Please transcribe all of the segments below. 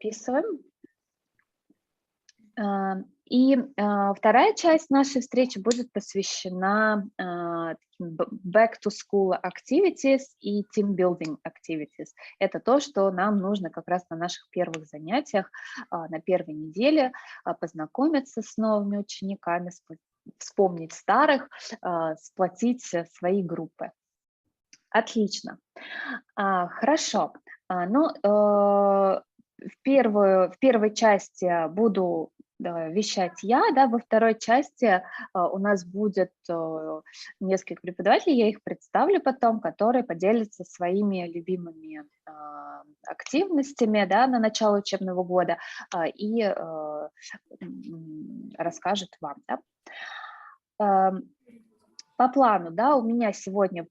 Записываем. И вторая часть нашей встречи будет посвящена back to school activities и team building activities. Это то, что нам нужно как раз на наших первых занятиях, на первой неделе познакомиться с новыми учениками, вспомнить старых, сплотить свои группы. Отлично. Хорошо. Ну, в первой части буду вещать я, да, во второй части у нас будет несколько преподавателей, я их представлю потом, которые поделятся своими любимыми активностями, да, на начало учебного года и расскажет вам, да. По плану, да, у меня сегодня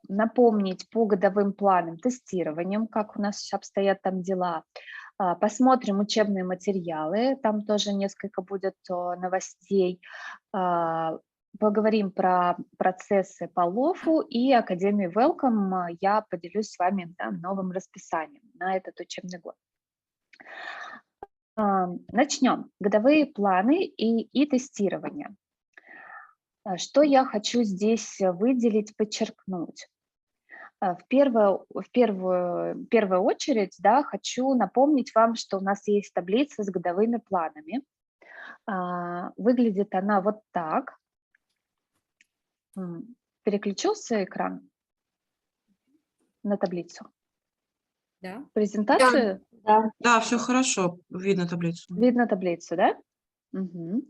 напомнить по годовым планам тестированием, как у нас обстоят там дела. Посмотрим учебные материалы, там тоже несколько будет новостей. Поговорим про процессы по ЛОФу и Академии Welcome. Я поделюсь с вами, да, новым расписанием на этот учебный год. Начнем. Годовые планы и тестирование. Что я хочу здесь выделить, подчеркнуть? В первую очередь, да, хочу напомнить вам, что у нас есть таблица с годовыми планами. Выглядит она вот так. Переключился экран на таблицу? Да. Презентацию? Да, все хорошо, видно таблицу. Видно таблицу, да? Угу.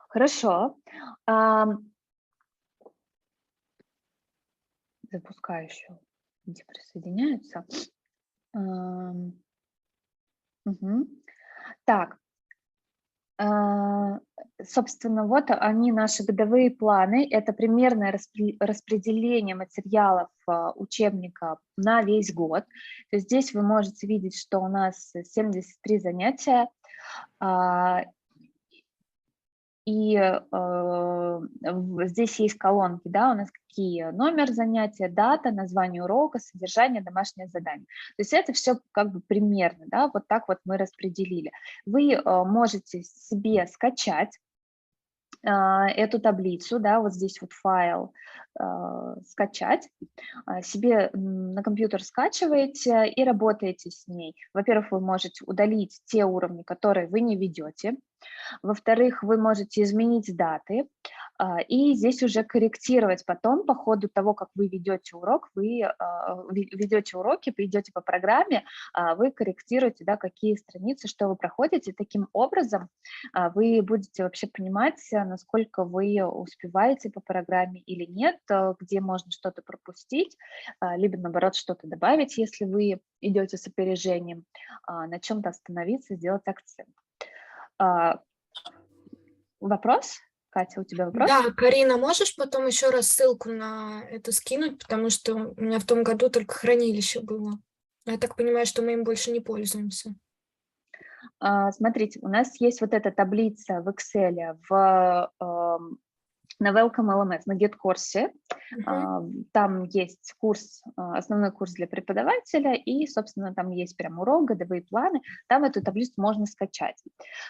Хорошо. Запускаю еще, где присоединяются. Угу. Так, собственно, вот они, наши годовые планы. Это примерное распределение материалов учебника на весь год. То есть здесь вы можете видеть, что у нас 73 занятия, и здесь есть колонки, да, у нас какие: номер занятия, дата, название урока, содержание, домашнее задание. То есть это все как бы примерно, да, вот так вот мы распределили. Вы можете себе скачать эту таблицу, да, вот здесь вот файл скачать, себе на компьютер скачиваете и работаете с ней. Во-первых, вы можете удалить те уровни, которые вы не ведете. Во-вторых, вы можете изменить даты и здесь уже корректировать потом по ходу того, как вы ведете урок, вы ведете уроки, вы идете по программе, вы корректируете, да, какие страницы, что вы проходите. Таким образом вы будете вообще понимать, насколько вы успеваете по программе или нет, где можно что-то пропустить, либо наоборот что-то добавить, если вы идете с опережением, на чем-то остановиться, сделать акцент. Вопрос? Катя, у тебя вопрос? Да, Карина, можешь потом еще раз ссылку на это скинуть, потому что у меня в том году только хранилище было. Я так понимаю, что мы им больше не пользуемся. Смотрите, у нас есть вот эта таблица в Excel на Welcome LMS, на GetCourse. Там есть курс, основной курс для преподавателя, и, собственно, там есть прям урок, годовые планы. Там эту таблицу можно скачать.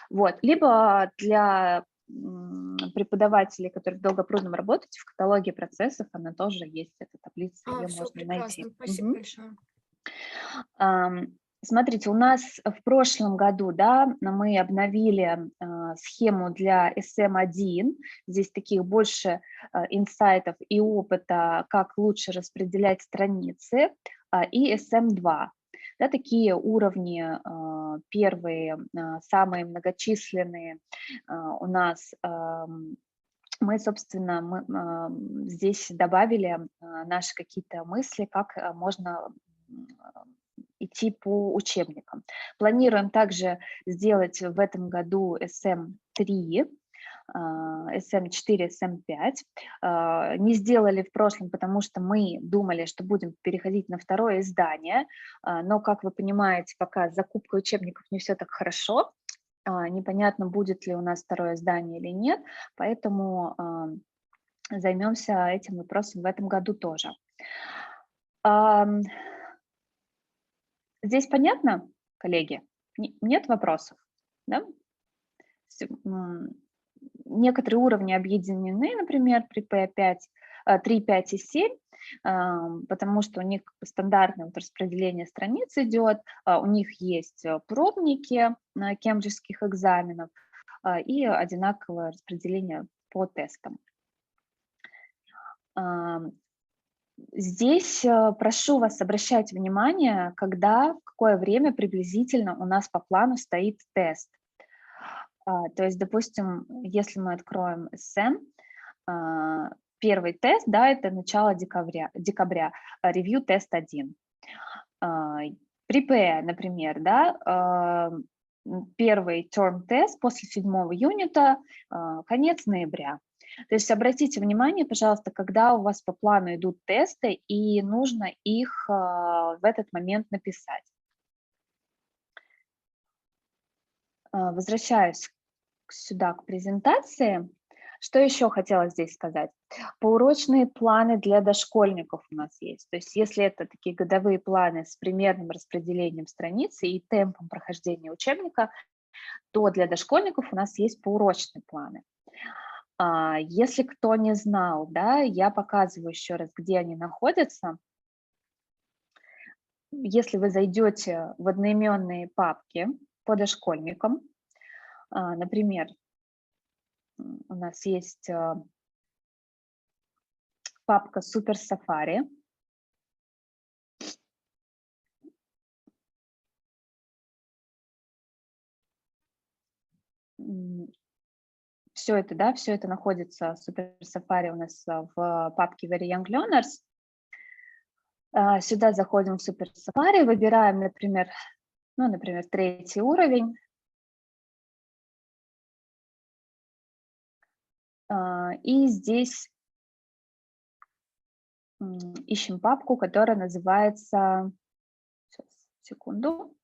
Вот. Либо для преподавателей, которые в Долгопрудном работают, в каталоге процессов она тоже есть, эта таблица, ее можно найти. Спасибо большое. Смотрите, у нас в прошлом году, да, мы обновили схему для SM1, здесь таких больше инсайтов и опыта, как лучше распределять страницы, и SM2. Да, такие уровни первые, самые многочисленные у нас. Мы, собственно, здесь добавили наши какие-то мысли, как можно идти по учебникам. Планируем также сделать в этом году SM3, SM4, SM5. Не сделали в прошлом, потому что мы думали, что будем переходить на второе издание, но, как вы понимаете, пока с закупкой учебников не все так хорошо, непонятно, будет ли у нас второе издание или нет, поэтому займемся этим вопросом в этом году тоже. Здесь понятно, коллеги? Нет вопросов? Да? Некоторые уровни объединены, например, при P5, 3, 5 и 7, потому что у них стандартное распределение страниц идет, у них есть пробники кембриджских экзаменов и одинаковое распределение по тестам. Здесь прошу вас обращать внимание, в какое время приблизительно у нас по плану стоит тест. То есть, допустим, если мы откроем СМ, первый тест, да, это начало декабря, ревью тест 1. При П, например, да, первый терм-тест после 7-го юнита, конец ноября. То есть обратите внимание, пожалуйста, когда у вас по плану идут тесты, и нужно их в этот момент написать. Возвращаюсь сюда к презентации. Что еще хотела здесь сказать? Поурочные планы для дошкольников у нас есть. То есть если это такие годовые планы с примерным распределением страницы и темпом прохождения учебника, то для дошкольников у нас есть поурочные планы. Если кто не знал, да, я показываю еще раз, где они находятся. Если вы зайдете в одноименные папки по дошкольникам, например, у нас есть папка «Супер Сафари». Все это, да, все это находится, Супер Сафари у нас в папке Very Young Learners. Сюда заходим в Супер Сафари, выбираем, например, 3-й уровень. И здесь ищем папку, которая называется, сейчас, секунду.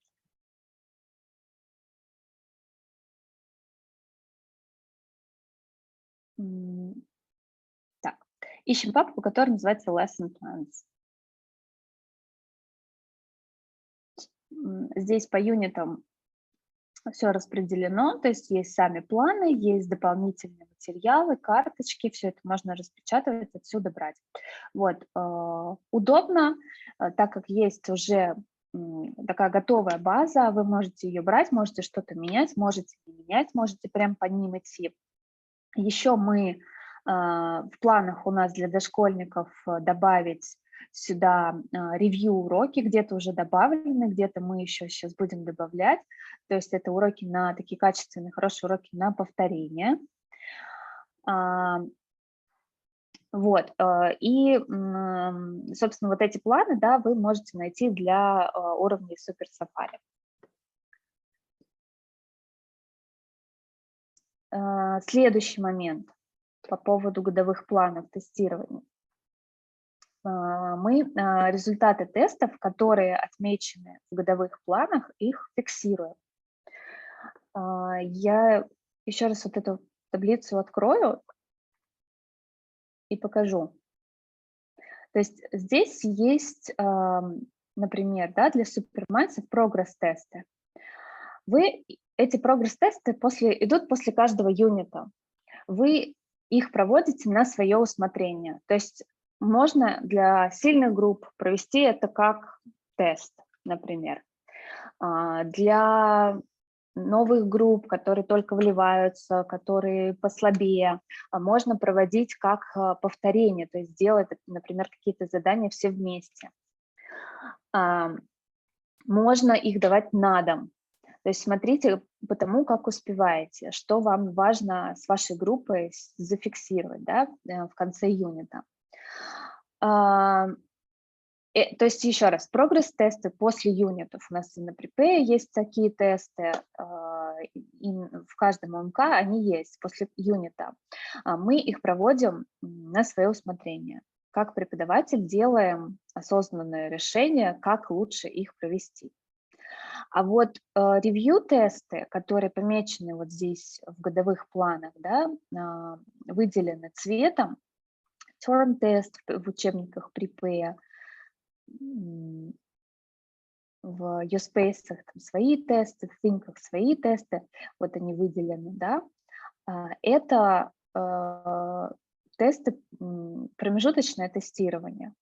Так, ищем папку, которая называется Lesson Plans. Здесь по юнитам все распределено, то есть есть сами планы, есть дополнительные материалы, карточки, все это можно распечатывать, отсюда брать. Вот, удобно, так как есть уже такая готовая база, вы можете ее брать, можете что-то менять, можете не менять, можете прям по ним идти. Еще мы в планах у нас для дошкольников добавить сюда ревью-уроки, где-то уже добавлены, где-то мы еще сейчас будем добавлять. То есть это уроки на такие качественные, хорошие уроки на повторение. Вот, и, собственно, вот эти планы, да, вы можете найти для уровней Супер Сафари. Следующий момент по поводу годовых планов тестирования. Мы результаты тестов, которые отмечены в годовых планах, их фиксируем. Я еще раз вот эту таблицу открою и покажу. То есть здесь есть, например, да, для супермайнсов прогресс-тесты. Эти прогресс-тесты идут после каждого юнита. Вы их проводите на свое усмотрение. То есть можно для сильных групп провести это как тест, например. Для новых групп, которые только вливаются, которые послабее, можно проводить как повторение, то есть делать, например, какие-то задания все вместе. Можно их давать на дом. То есть смотрите по тому, как успеваете, что вам важно с вашей группой зафиксировать, да, в конце юнита. То есть еще раз, прогресс-тесты после юнитов. У нас и на припее есть такие тесты, и в каждом ОМК они есть после юнита. Мы их проводим на свое усмотрение. Как преподаватель делаем осознанное решение, как лучше их провести. А вот ревью-тесты, которые помечены вот здесь в годовых планах, да, выделены цветом, term-тест в учебниках припея, в USpace там свои тесты, в Think свои тесты, вот они выделены, да, это тесты, промежуточное тестирование.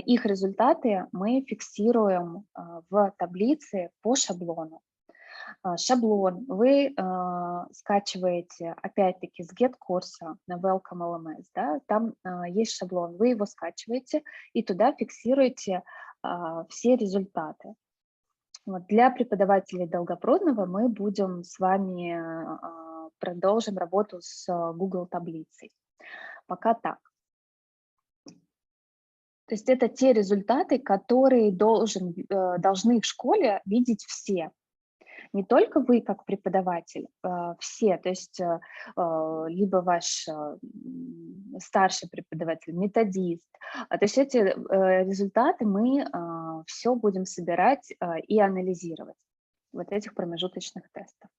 Их результаты мы фиксируем в таблице по шаблону. Шаблон вы скачиваете, опять-таки, с get-курса на Welcome LMS, да, там есть шаблон, вы его скачиваете и туда фиксируете все результаты. Вот. Для преподавателей Долгопрудного мы будем с вами, продолжим работу с Google таблицей. Пока так. То есть это те результаты, которые должны в школе видеть все. Не только вы как преподаватель, все, то есть либо ваш старший преподаватель, методист. То есть эти результаты мы все будем собирать и анализировать, вот этих промежуточных тестов.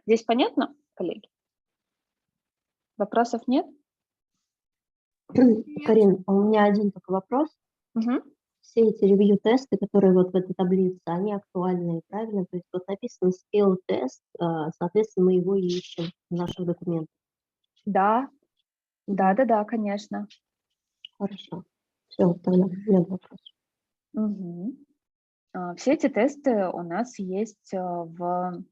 Здесь понятно, коллеги? Вопросов нет? Карин, у меня один только вопрос. Угу. Все эти ревью-тесты, которые вот в этой таблице, они актуальные, правильно? То есть вот написано skill-тест, соответственно, мы его и ищем в наших документах. Да, да, конечно. Хорошо. Все, тогда нет вопросов. Угу. Все эти тесты у нас есть в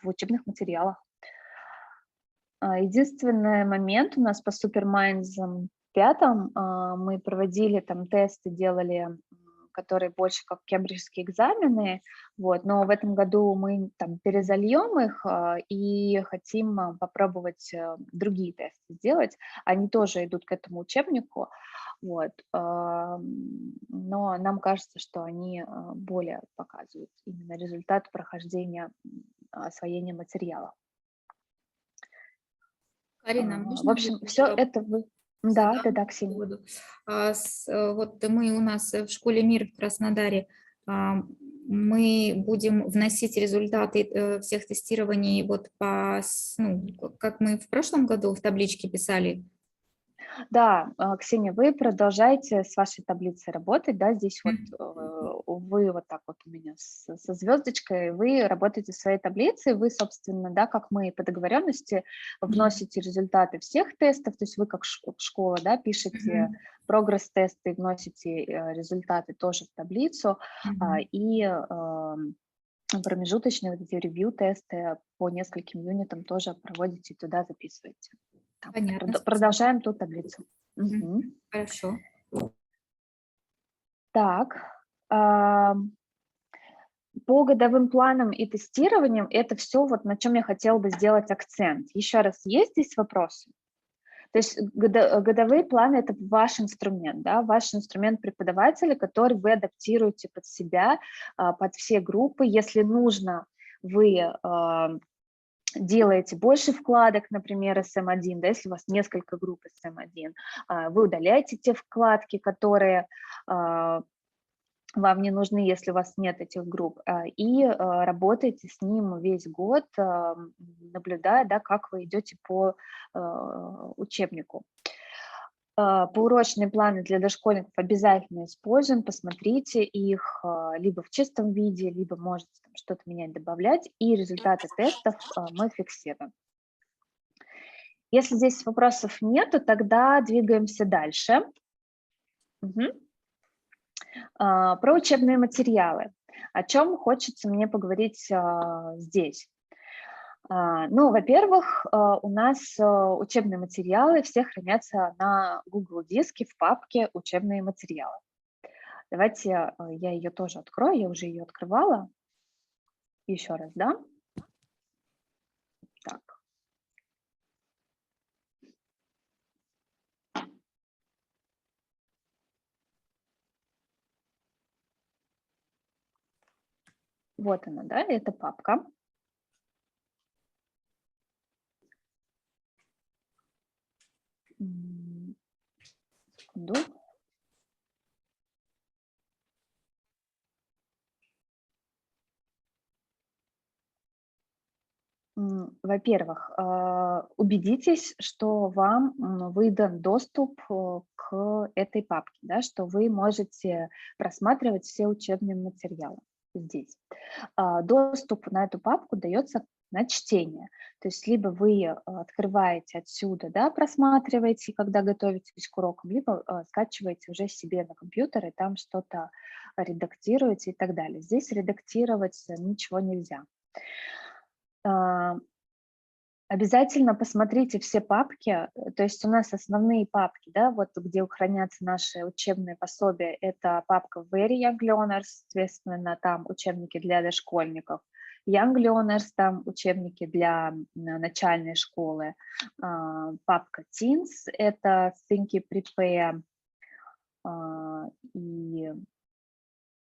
учебных материалах. Единственный момент у нас по супермайнзам 5 мы проводили там тесты, делали, которые больше как кембриджские экзамены, вот, но в этом году мы там перезальем их и хотим попробовать другие тесты сделать. Они тоже идут к этому учебнику, вот, но нам кажется, что они более показывают именно результат прохождения освоения материала. Карина, В общем, все это вы... Да, Ксения. Вот мы у нас в школе «Мир» в Краснодаре, мы будем вносить результаты всех тестирований вот по, как мы в прошлом году в табличке писали. Да, Ксения, вы продолжаете с вашей таблицей работать, да, здесь вот вы вот так вот у меня со звездочкой, вы работаете в своей таблице, вы, собственно, да, как мы по договоренности вносите результаты всех тестов, то есть вы как школа, да, пишете прогресс-тесты, вносите результаты тоже в таблицу, и промежуточные вот эти ревью-тесты по нескольким юнитам тоже проводите, туда записываете. Понятно. Продолжаем ту таблицу. Угу. Хорошо. Так, по годовым планам и тестированиям это все, вот на чем я хотела бы сделать акцент. Еще раз, есть здесь вопросы? То есть годовые планы – это ваш инструмент, да, ваш инструмент преподавателя, который вы адаптируете под себя, под все группы. Если нужно, вы делаете больше вкладок, например, SM1, да, если у вас несколько групп SM1, вы удаляете те вкладки, которые вам не нужны, если у вас нет этих групп, и работаете с ним весь год, наблюдая, да, как вы идете по учебнику. Поурочные планы для дошкольников обязательно используем, посмотрите их либо в чистом виде, либо можете что-то менять, добавлять, и результаты тестов мы фиксируем. Если здесь вопросов нет, то тогда двигаемся дальше. Про учебные материалы. О чем хочется мне поговорить здесь? Ну, во-первых, у нас учебные материалы все хранятся на Google диске в папке «Учебные материалы». Давайте я ее тоже открою, я уже ее открывала. Еще раз, да? Так. Вот она, да, это папка. Секунду. Во-первых, убедитесь, что вам выдан доступ к этой папке, да, что вы можете просматривать все учебные материалы здесь. Доступ на эту папку дается на чтение. То есть либо вы открываете отсюда, да, просматриваете, когда готовитесь к урокам, либо скачиваете уже себе на компьютер и там что-то редактируете и так далее. Здесь редактировать ничего нельзя. Обязательно посмотрите все папки, то есть у нас основные папки, да, вот где хранятся наши учебные пособия, это папка Very Young Learners, соответственно, там учебники для дошкольников, Young Learners, там учебники для начальной школы, папка Teens, это Think и Prepare, и,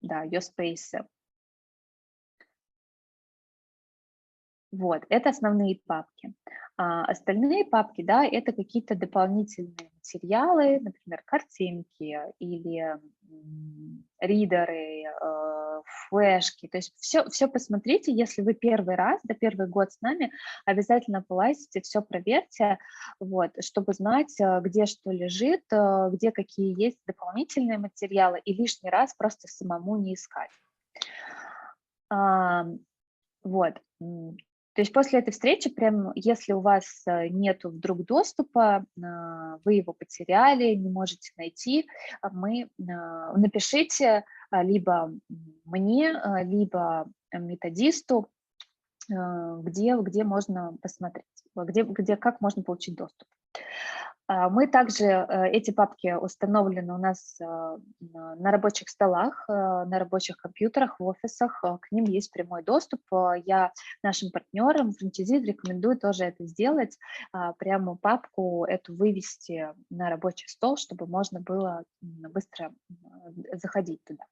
да, Your Space. Вот, это основные папки. Остальные папки, да, это какие-то дополнительные материалы, например, картинки или ридеры, флешки. То есть все посмотрите, если вы первый раз, да, первый год с нами, обязательно полазьте, все проверьте, вот, чтобы знать, где что лежит, где какие есть дополнительные материалы, и лишний раз просто самому не искать. Вот. То есть после этой встречи, прям, если у вас нету вдруг доступа, вы его потеряли, не можете найти, напишите либо мне, либо методисту, где можно посмотреть, как можно получить доступ. Мы также, эти папки установлены у нас на рабочих столах, на рабочих компьютерах, в офисах, к ним есть прямой доступ. Я нашим партнерам, франчайзи, рекомендую тоже это сделать, прямо папку эту вывести на рабочий стол, чтобы можно было быстро заходить туда.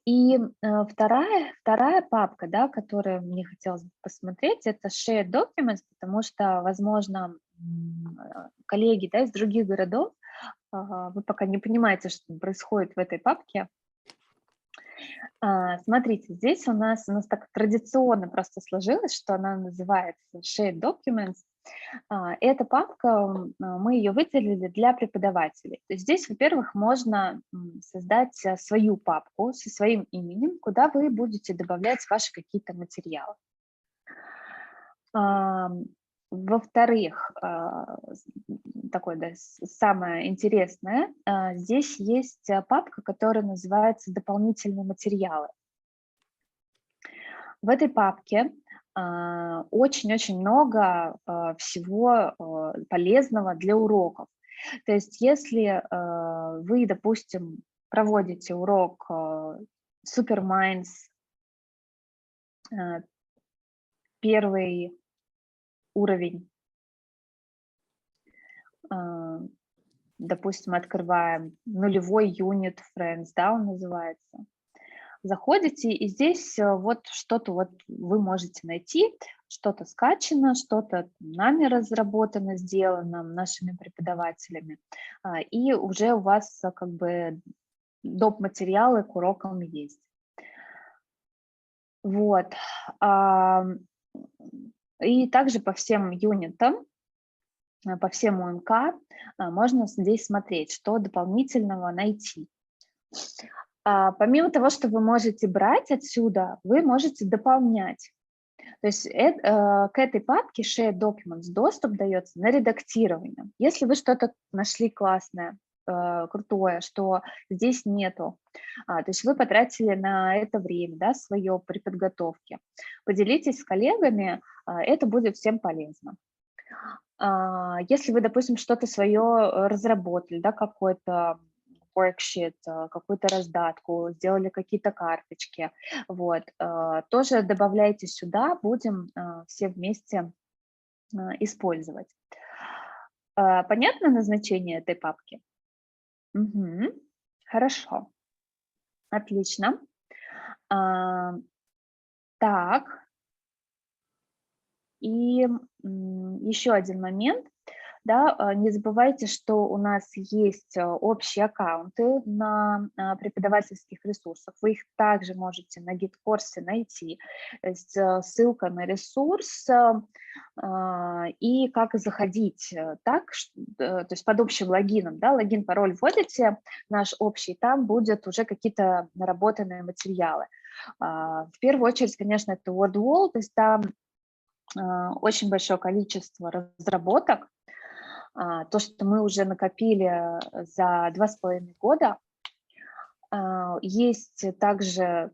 И вторая папка, да, которую мне хотелось бы посмотреть, это Shared Documents, потому что, возможно, коллеги, да, из других городов, вы пока не понимаете, что происходит в этой папке. Смотрите, здесь у нас так традиционно просто сложилось, что она называется Shared Documents. Эта папка, мы ее выделили для преподавателей. То есть здесь, во-первых, можно создать свою папку со своим именем, куда вы будете добавлять ваши какие-то материалы. Во-вторых, такое, да, самое интересное, здесь есть папка, которая называется «Дополнительные материалы». В этой папке очень-очень много всего полезного для уроков. То есть если вы, допустим, проводите урок Superminds, первый уровень, допустим, открываем нулевой юнит Friends, да, он называется. Заходите, и здесь вот что-то вот вы можете найти, что-то скачано, что-то нами разработано, сделано нашими преподавателями, и уже у вас как бы доп. Материалы к урокам есть. Вот. И также по всем юнитам, по всем УМК можно здесь смотреть, что дополнительного найти. Помимо того, что вы можете брать отсюда, вы можете дополнять. То есть к этой папке Shared Documents доступ дается на редактирование. Если вы что-то нашли классное, крутое, что здесь нету, то есть вы потратили на это время, да, свое при подготовке, поделитесь с коллегами, это будет всем полезно. Если вы, допустим, что-то свое разработали, да, какой-то worksheet, какую-то раздатку, сделали какие-то карточки, вот, тоже добавляйте сюда, будем все вместе использовать. Понятно назначение этой папки? Угу. Хорошо, отлично. Так, и еще один момент. Да, не забывайте, что у нас есть общие аккаунты на преподавательских ресурсах. Вы их также можете на гид-курсе найти. То есть ссылка на ресурс и как заходить так, то есть под общим логином. Да, логин, пароль вводите наш общий, там будет уже какие-то наработанные материалы. В первую очередь, конечно, это word wall, то есть там очень большое количество разработок, то, что мы уже накопили за 2,5 года. Есть также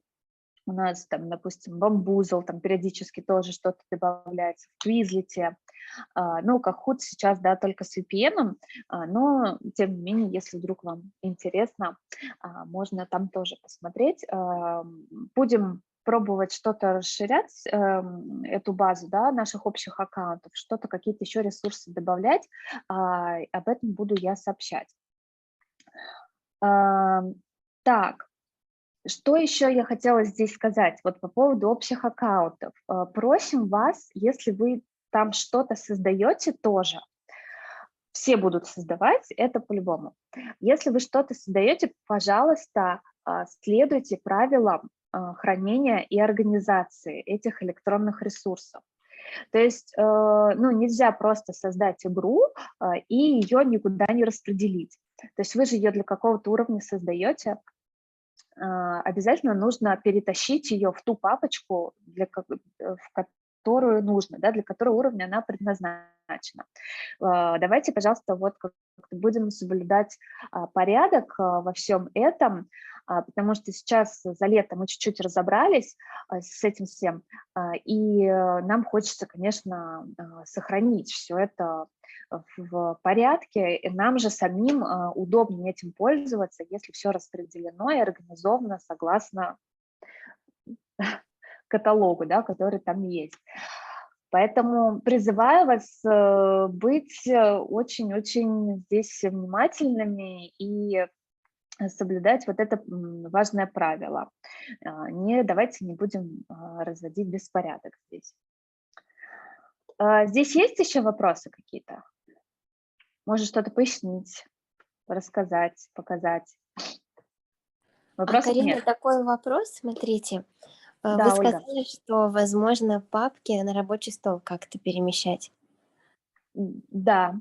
у нас там, допустим, бамбузл, там периодически тоже что-то добавляется в Quizlet. Ну, Kahoot сейчас, да, только с VPN, но, тем не менее, если вдруг вам интересно, можно там тоже посмотреть. Будем пробовать что-то расширять, эту базу, да, наших общих аккаунтов, что-то, какие-то еще ресурсы добавлять, об этом буду я сообщать. Так. Что еще я хотела здесь сказать вот по поводу общих аккаунтов? Просим вас, если вы там что-то создаете тоже, все будут создавать, это по-любому. Если вы что-то создаете, пожалуйста, следуйте правилам хранения и организации этих электронных ресурсов. То есть, ну, нельзя просто создать игру и ее никуда не распределить. То есть вы же ее для какого-то уровня создаете, обязательно нужно перетащить ее в ту папочку, в которую нужно, да, для которого уровня она предназначена. Давайте, пожалуйста, вот как-то будем соблюдать порядок во всем этом, потому что сейчас за лето мы чуть-чуть разобрались с этим всем, и нам хочется, конечно, сохранить все это в порядке, и нам же самим удобнее этим пользоваться, если все распределено и организовано согласно каталогу, да, который там есть. Поэтому призываю вас быть очень-очень здесь внимательными и соблюдать вот это важное правило. Давайте не будем разводить беспорядок здесь. Здесь есть еще вопросы какие-то? Может, что-то пояснить, рассказать, показать? Вопросов Карина, нет. такой вопрос, смотрите. Да, Вы Ольга. сказали, что возможно папки на рабочий стол как-то перемещать. Да.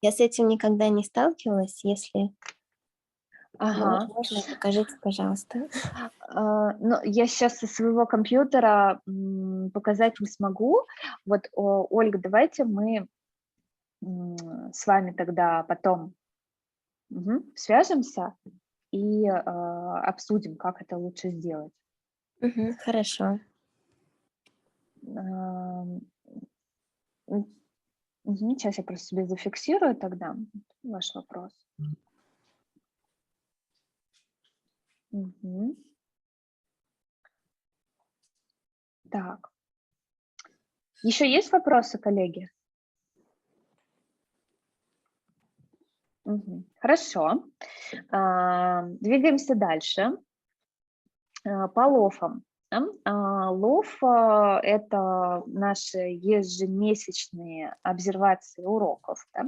Я с этим никогда не сталкивалась, если Ага. возможно, покажите, пожалуйста. Ну, я сейчас со своего компьютера показать не смогу. Вот, Ольга, давайте мы с вами тогда потом свяжемся и обсудим, как это лучше сделать. Хорошо. Сейчас я просто себе зафиксирую тогда ваш вопрос. Так. Еще есть вопросы, коллеги? Хорошо. Двигаемся дальше. По лофам. Лоф – это наши ежемесячные обсервации уроков. Да?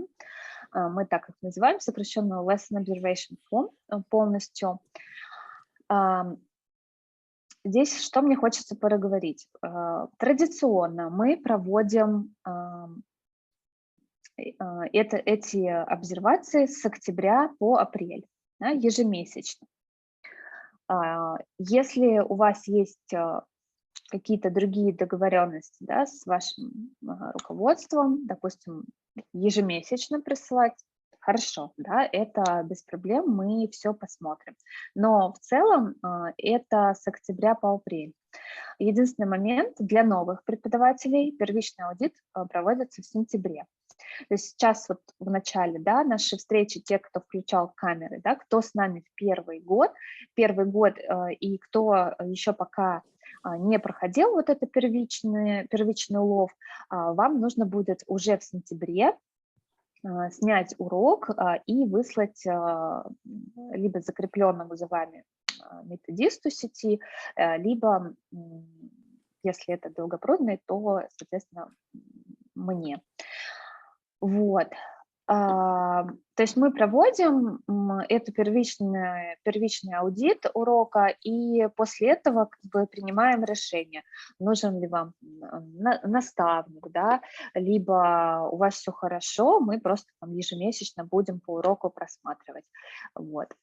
Мы так их называем, сокращенно Lesson Observation Form полностью. Здесь что мне хочется проговорить? Традиционно мы проводим эти обсервации с октября по апрель, да, ежемесячно. Если у вас есть какие-то другие договоренности, да, с вашим руководством, допустим, ежемесячно присылать, хорошо, да, это без проблем, мы все посмотрим. Но в целом это с октября по апрель. Единственный момент для новых преподавателей: первичный аудит проводится в сентябре. То есть сейчас вот в начале, да, нашей встречи, те, кто включал камеры, да, кто с нами в первый год и кто еще пока не проходил вот это первичный улов, вам нужно будет уже в сентябре снять урок и выслать либо закрепленному за вами методисту сети, либо, если это долгопрудный, то, соответственно, мне. Вот. То есть мы проводим это первичный аудит урока, и после этого как бы принимаем решение, нужен ли вам наставник, да, либо у вас все хорошо, мы просто там ежемесячно будем по уроку просматривать. Вот.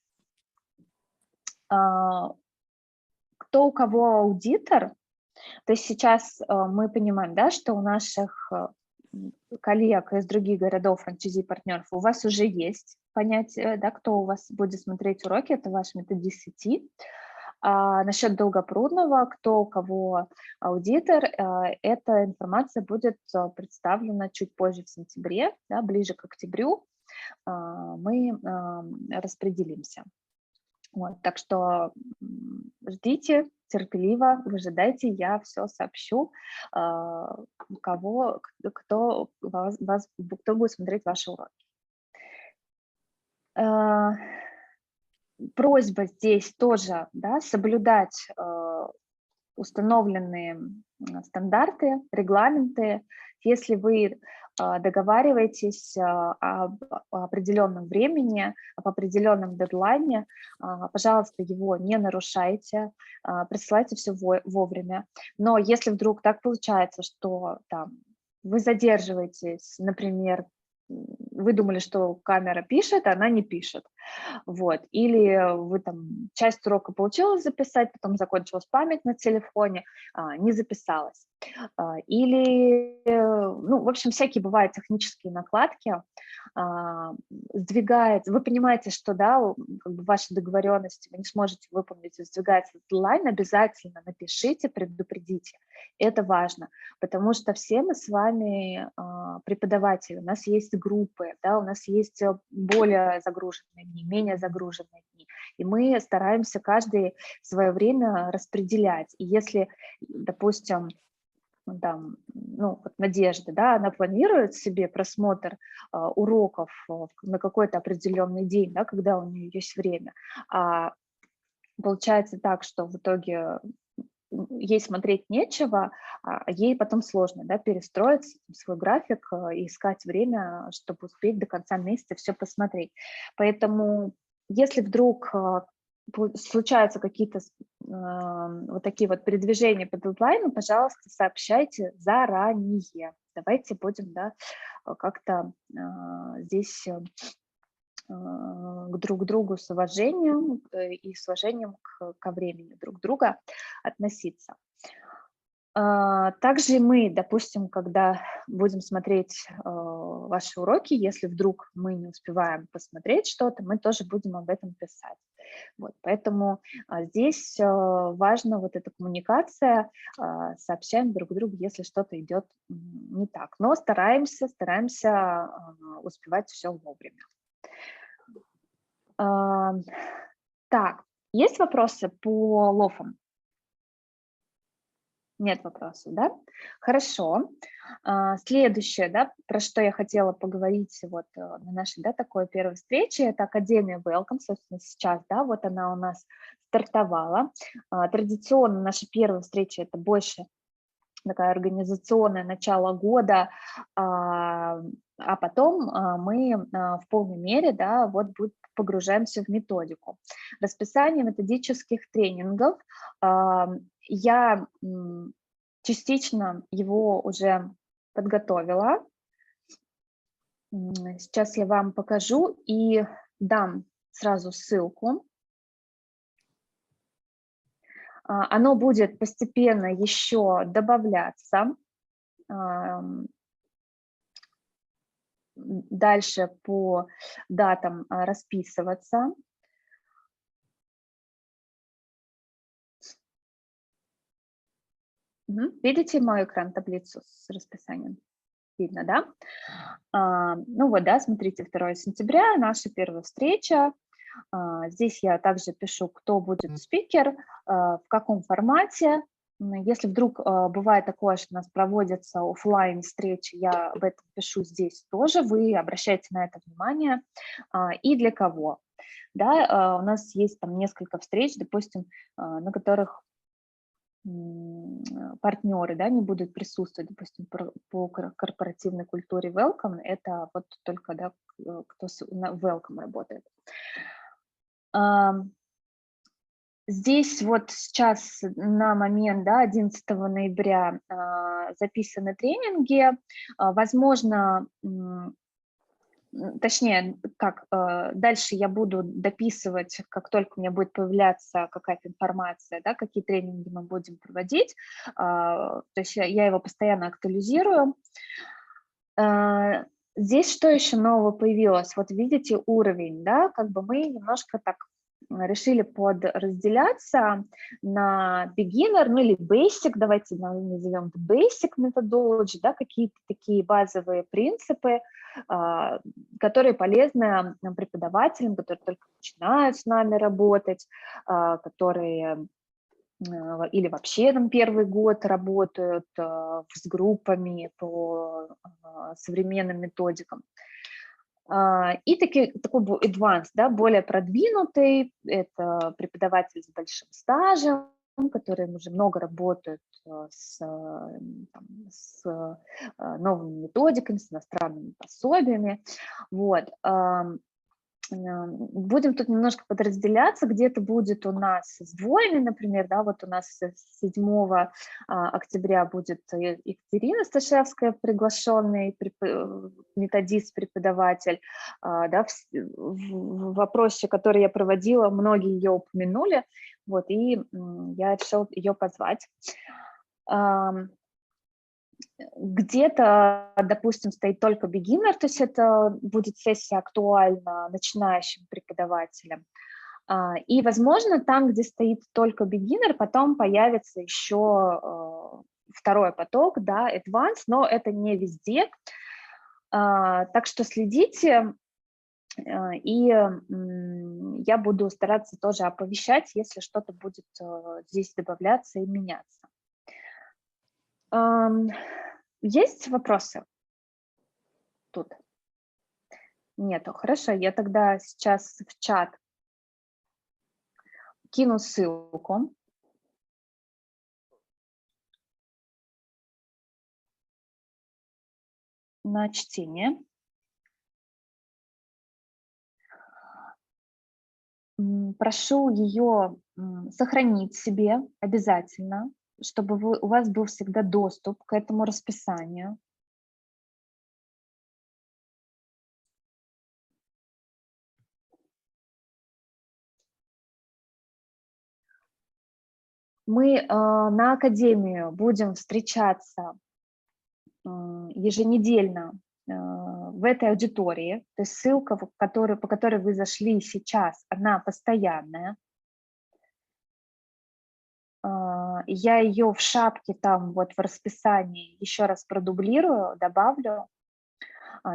Кто у кого аудитор, то есть сейчас мы понимаем, да, что у наших коллег из других городов, франчайзи-партнеров, у вас уже есть понятие, да, кто у вас будет смотреть уроки, это ваш методист сети. Насчет Долгопрудного, кто у кого аудитор, эта информация будет представлена чуть позже в сентябре, да, ближе к октябрю мы распределимся. Вот, так что ждите, терпеливо, выжидайте, я все сообщу, кто будет смотреть ваши уроки. Просьба здесь тоже, да, соблюдать установленные стандарты, регламенты. Если вы договариваетесь об определенном времени, об определенном дедлайне, пожалуйста, его не нарушайте, присылайте все вовремя. Но если вдруг так получается, что там, вы задерживаетесь, например, вы думали, что камера пишет, а она не пишет. Вот. Или вы там часть урока получилось записать, потом закончилась память на телефоне, не записалась. Или, ну, в общем, всякие бывают технические накладки, сдвигается, вы понимаете, что, да, как бы ваши договоренности вы не сможете выполнить, сдвигается дедлайн, обязательно напишите, предупредите. Это важно, потому что все мы с вами преподаватели, у нас есть группы, да, у нас есть более загруженные дни, менее загруженные дни, и мы стараемся каждый свое время распределять. И если, допустим, там, ну, вот Надежда, да, она планирует себе просмотр уроков на какой-то определенный день, да, когда у нее есть время, а получается так, что в итоге ей смотреть нечего, а ей потом сложно, да, перестроить свой график и искать время, чтобы успеть до конца месяца все посмотреть. Поэтому если вдруг случаются какие-то вот такие вот передвижения по дедлайну, пожалуйста, сообщайте заранее. Давайте будем, да, как-то здесь друг к другу с уважением и с уважением ко времени друг друга относиться. Также мы, допустим, когда будем смотреть ваши уроки, если вдруг мы не успеваем посмотреть что-то, мы тоже будем об этом писать. Вот, поэтому здесь важна вот эта коммуникация, сообщаем друг другу, если что-то идет не так. Но стараемся успевать все вовремя. Так, есть вопросы по лофам? Нет вопросов, да? Хорошо. Следующее, да, про что я хотела поговорить вот на нашей, да, такой первой встрече, это Академия Welcome, собственно, сейчас, да, вот она у нас стартовала. Традиционно наша первая встреча – это больше такая организационное начало года, а потом мы в полной мере, да, вот погружаемся в методику. Расписание методических тренингов, я частично его уже подготовила. Сейчас я вам покажу и дам сразу ссылку. Оно будет постепенно еще добавляться, дальше по датам расписываться. Видите мой экран, таблицу с расписанием? Видно, да? Ну вот, да, смотрите, 2 сентября, наша первая встреча. Здесь я также пишу, кто будет спикер, в каком формате. Если вдруг бывает такое, что у нас проводятся офлайн встречи, я об этом пишу здесь тоже, вы обращайте на это внимание. И для кого. Да, у нас есть там несколько встреч, допустим, на которых партнеры, да, не будут присутствовать, допустим, по корпоративной культуре welcome, это вот только, да, кто на welcome работает. Здесь вот сейчас на момент, да, 11 ноября записаны тренинги, возможно, точнее, как дальше я буду дописывать, как только у меня будет появляться какая-то информация, да, какие тренинги мы будем проводить, то есть я его постоянно актуализирую. Здесь что еще нового появилось? Вот видите уровень, да, как бы мы немножко так решили подразделяться на beginner, ну или basic, давайте назовем это basic methodology, да, какие-то такие базовые принципы, которые полезны преподавателям, которые только начинают с нами работать, которые или вообще там первый год работают с группами по современным методикам. И такой advanced, да, более продвинутый, это преподаватель с большим стажем, которые уже много работают с новыми методиками, с иностранными пособиями. Вот. Будем тут немножко подразделяться, где-то будет у нас сдвоенный, например, да, вот у нас с 7 октября будет Екатерина Сташевская, приглашенный методист-преподаватель, да, в опросе, который я проводила, многие ее упомянули, вот, и я решила ее позвать. Где-то, допустим, стоит только beginner, то есть это будет сессия актуальна начинающим преподавателям. И, возможно, там, где стоит только beginner, потом появится еще второй поток, да, advanced, но это не везде. Так что следите, и я буду стараться тоже оповещать, если что-то будет здесь добавляться и меняться. Есть вопросы тут? Нету. Хорошо, я тогда сейчас в чат кину ссылку. На чтение. Прошу ее сохранить себе обязательно, чтобы у вас был всегда доступ к этому расписанию. Мы на Академию будем встречаться еженедельно в этой аудитории, то есть ссылка, по которой вы зашли сейчас, она постоянная. Я ее в шапке там вот в расписании еще раз продублирую, добавлю.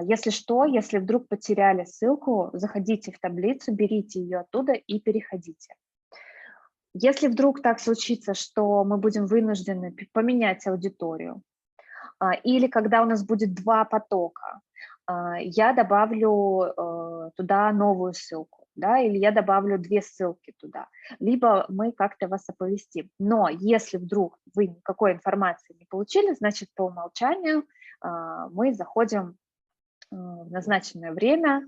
Если что, если вдруг потеряли ссылку, заходите в таблицу, берите ее оттуда и переходите. Если вдруг так случится, что мы будем вынуждены поменять аудиторию, или когда у нас будет 2 потока, я добавлю туда новую ссылку, да, или я добавлю 2 ссылки туда, либо мы как-то вас оповестим. Но если вдруг вы никакой информации не получили, значит, по умолчанию мы заходим в назначенное время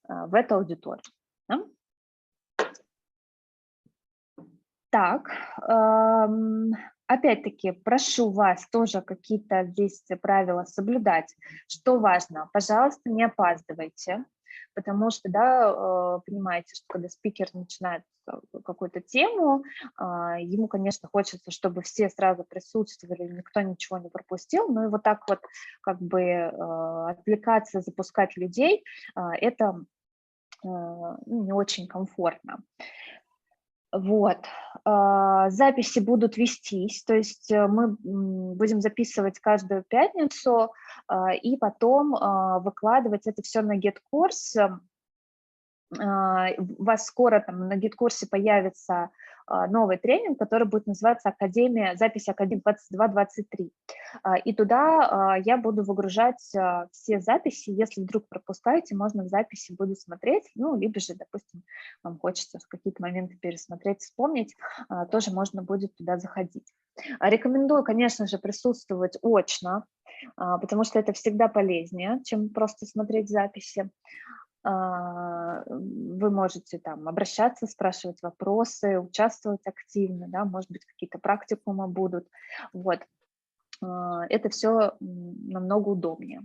в эту аудиторию. Да? Так, опять-таки, прошу вас тоже какие-то здесь правила соблюдать. Что важно, пожалуйста, не опаздывайте, потому что, да, понимаете, что когда спикер начинает какую-то тему, ему, конечно, хочется, чтобы все сразу присутствовали, никто ничего не пропустил, но и вот так вот как бы отвлекаться, запускать людей, это не очень комфортно. Вот, записи будут вестись, то есть мы будем записывать каждую пятницу и потом выкладывать это все на GetCourse. У вас скоро там на GetCourse появится новый тренинг, который будет называться «Запись Академии 22-23». И туда я буду выгружать все записи. Если вдруг пропускаете, можно в записи будет смотреть, ну, либо же, допустим, вам хочется в какие-то моменты пересмотреть, вспомнить, тоже можно будет туда заходить. Рекомендую, конечно же, присутствовать очно, потому что это всегда полезнее, чем просто смотреть записи. Вы можете там обращаться, спрашивать вопросы, участвовать активно, да, может быть, какие-то практикумы будут. Вот. Это все намного удобнее.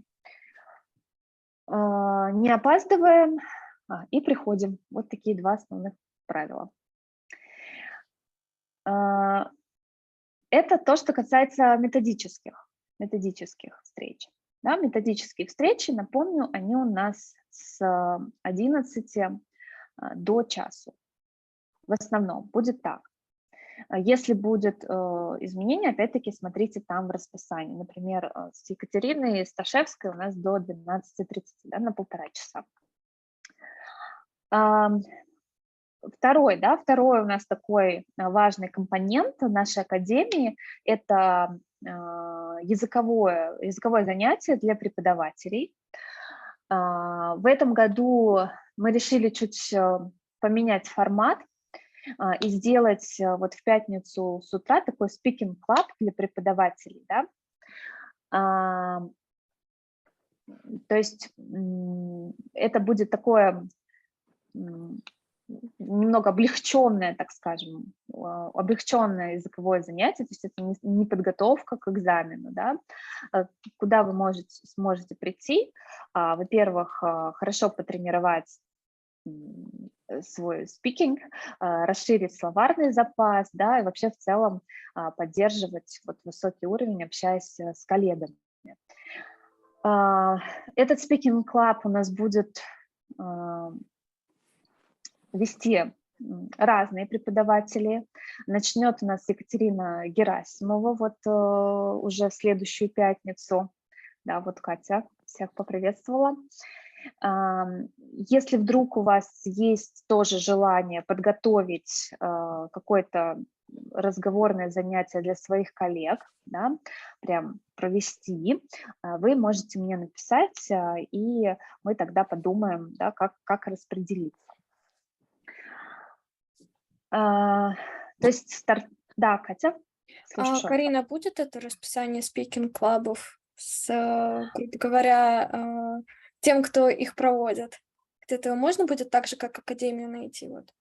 Не опаздываем и приходим. Вот такие два основных правила. Это то, что касается методических встреч. Да, методические встречи, напомню, они у нас с 11 до часу. В основном будет так. Если будет изменение, опять-таки смотрите там в расписании. Например, с Екатериной Сташевской у нас до 12:30, да, на 1,5 часа. Второй у нас такой важный компонент нашей академии – это языковое занятие для преподавателей. В этом году мы решили чуть поменять формат и сделать вот в пятницу с утра такой speaking club для преподавателей. Да? То есть это будет такое немного облегченное, так скажем, облегченное языковое занятие, то есть это не подготовка к экзамену, да, куда вы сможете прийти, во-первых, хорошо потренировать свой спикинг, расширить словарный запас, да, и вообще в целом поддерживать вот высокий уровень, общаясь с коллегами. Этот speaking club у нас будет вести разные преподаватели. Начнет у нас Екатерина Герасимова вот уже в следующую пятницу. Да, вот Катя всех поприветствовала. Если вдруг у вас есть тоже желание подготовить какое-то разговорное занятие для своих коллег, да, прям провести, вы можете мне написать, и мы тогда подумаем, да, как распределиться. То есть да, Катя. Карина, будет это расписание спикинг-клабов с, грубо говоря, тем, кто их проводит? Где-то можно будет так же, как Академию найти? Вот?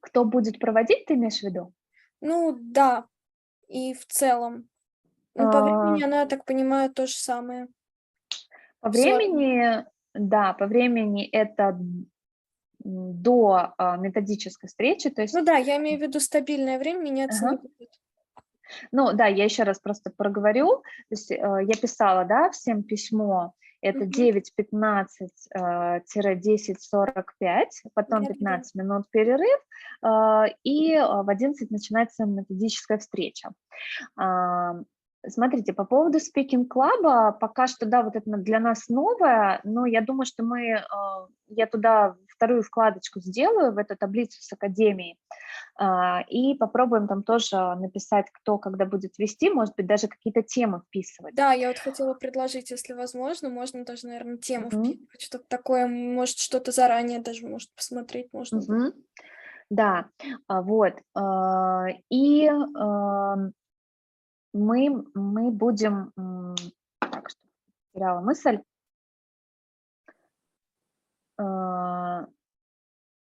Кто будет проводить, ты имеешь в виду? Ну, да, и в целом. Ну, по времени она, я так понимаю, то же самое. По времени, да, по времени это до методической встречи. То есть... Ну да, я имею в виду стабильное время, меняться не будет. Ну да, я еще раз просто проговорю. То есть я писала, да, всем письмо, это 9:15-10:45, потом 15 минут перерыв, и в 11 начинается методическая встреча. Смотрите, по поводу Speaking Club, пока что, да, вот это для нас новое, но я думаю, что я туда вторую вкладочку сделаю в эту таблицу с Академией, и попробуем там тоже написать, кто когда будет вести, может быть, даже какие-то темы вписывать. Да, я вот хотела предложить, если возможно, можно даже, наверное, тему вписывать, чтобы такое, может, что-то заранее даже, может, посмотреть можно. Да, вот, и мы будем, так, что потеряла мысль.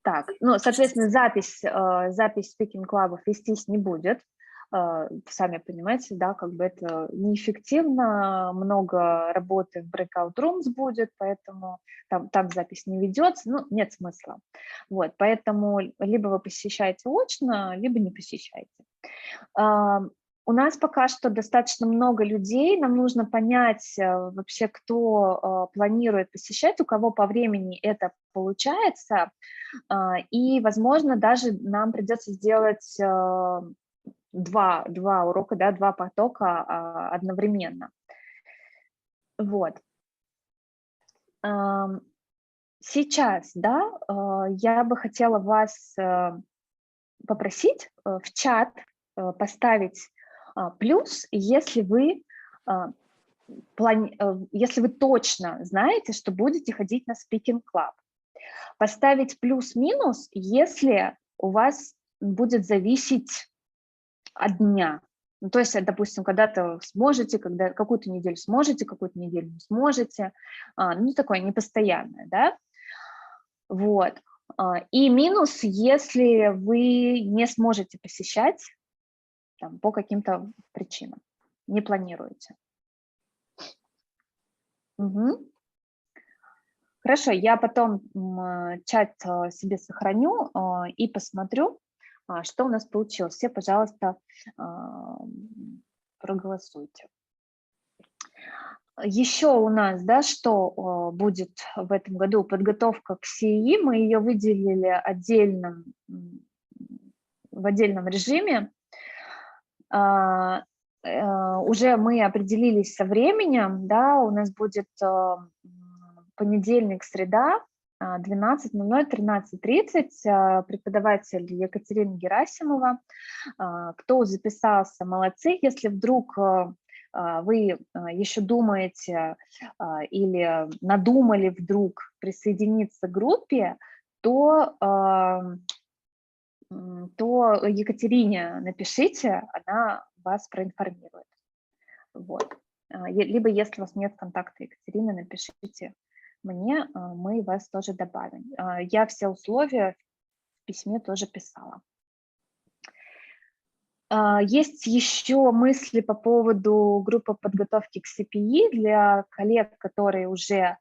Так, ну, соответственно, запись спикинг-клабов вестись не будет. Сами понимаете, да, как бы это неэффективно, много работы в breakout rooms будет, поэтому там запись не ведется, ну, нет смысла. Вот, поэтому либо вы посещаете очно, либо не посещаете. У нас пока что достаточно много людей, нам нужно понять вообще, кто планирует посещать, у кого по времени это получается, и, возможно, даже нам придется сделать два урока, да, 2 потока одновременно. Вот. Сейчас, да, я бы хотела вас попросить в чат поставить плюс, если вы точно знаете, что будете ходить на Speaking Club. Поставить плюс-минус, если у вас будет зависеть от дня. Ну, то есть, допустим, когда-то сможете, когда какую-то неделю сможете, какую-то неделю не сможете. Ну, такое непостоянное, да. Вот. И минус, если вы не сможете посещать там, по каким-то причинам, не планируете. Угу. Хорошо, я потом чат себе сохраню и посмотрю, что у нас получилось. Все, пожалуйста, проголосуйте. Еще у нас, да, что будет в этом году? Подготовка к СИИ. Мы ее выделили в отдельном режиме. Уже мы определились со временем, да, у нас будет понедельник, среда, 12:00, 13:30, преподаватель Екатерина Герасимова. Кто записался, молодцы. Если вдруг вы еще думаете или надумали вдруг присоединиться к группе, то Екатерине напишите, она вас проинформирует. Вот. Либо, если у вас нет контакта Екатерины, напишите мне, мы вас тоже добавим. Я все условия в письме тоже писала. Есть еще мысли по поводу группы подготовки к СПИ для коллег, которые уже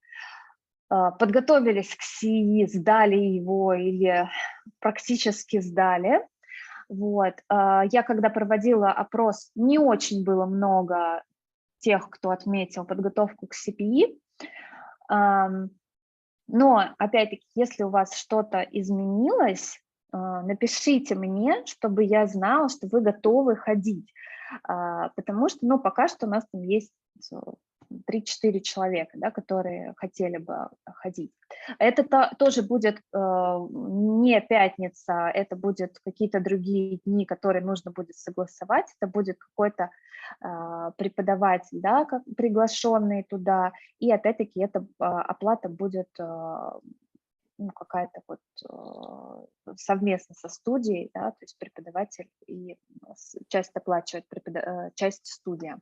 подготовились к СИИ, сдали его или практически сдали. Вот. Я когда проводила опрос, не очень было много тех, кто отметил подготовку к СПИ. Но, опять-таки, если у вас что-то изменилось, напишите мне, чтобы я знала, что вы готовы ходить. Потому что, ну, пока что у нас там есть 3-4 человека, да, которые хотели бы ходить. Это тоже будет не пятница, это будут какие-то другие дни, которые нужно будет согласовать. Это будет какой-то преподаватель, да, как приглашенный туда. И опять-таки эта оплата будет ну, какая-то вот совместно со студией, да, то есть преподаватель и часть оплачивает, часть студия.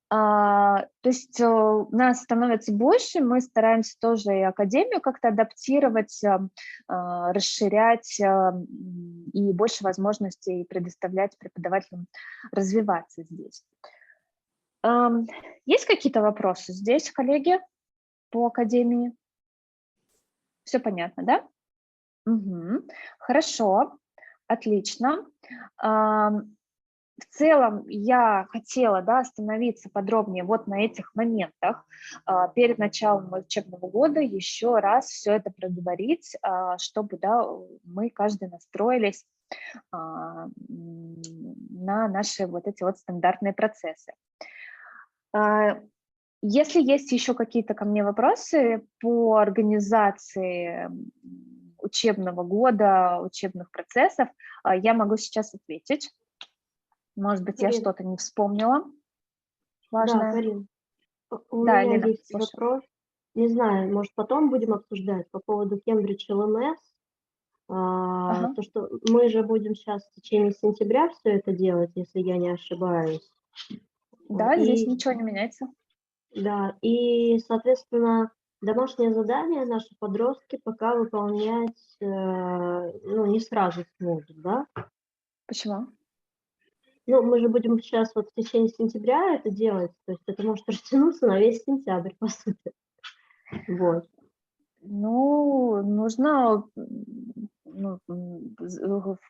То есть нас становится больше, мы стараемся тоже и академию как-то адаптировать, расширять и больше возможностей предоставлять преподавателям развиваться здесь. Есть какие-то вопросы здесь, коллеги, по академии? Все понятно, да? Угу. Хорошо, отлично. В целом я хотела, да, остановиться подробнее вот на этих моментах. Перед началом учебного года еще раз все это проговорить, чтобы, да, мы каждый настроились на наши вот эти вот стандартные процессы. Если есть еще какие-то ко мне вопросы по организации учебного года, учебных процессов, я могу сейчас ответить. Может быть, я что-то не вспомнила важное. Да, Карин, у Да, меня Лена, есть слушаю. вопрос. Не знаю, может, потом будем обсуждать по поводу Кембридж ЛМС. Ага. То, что мы же будем сейчас в течение сентября все это делать, если я не ошибаюсь. Да, здесь ничего не меняется. Да, и, соответственно, домашнее задание наши подростки пока выполнять, ну, не сразу смогут, да? Почему? Ну, мы же будем сейчас вот в течение сентября это делать, то есть это может растянуться на весь сентябрь, по сути. Вот. Ну, нужно, ну,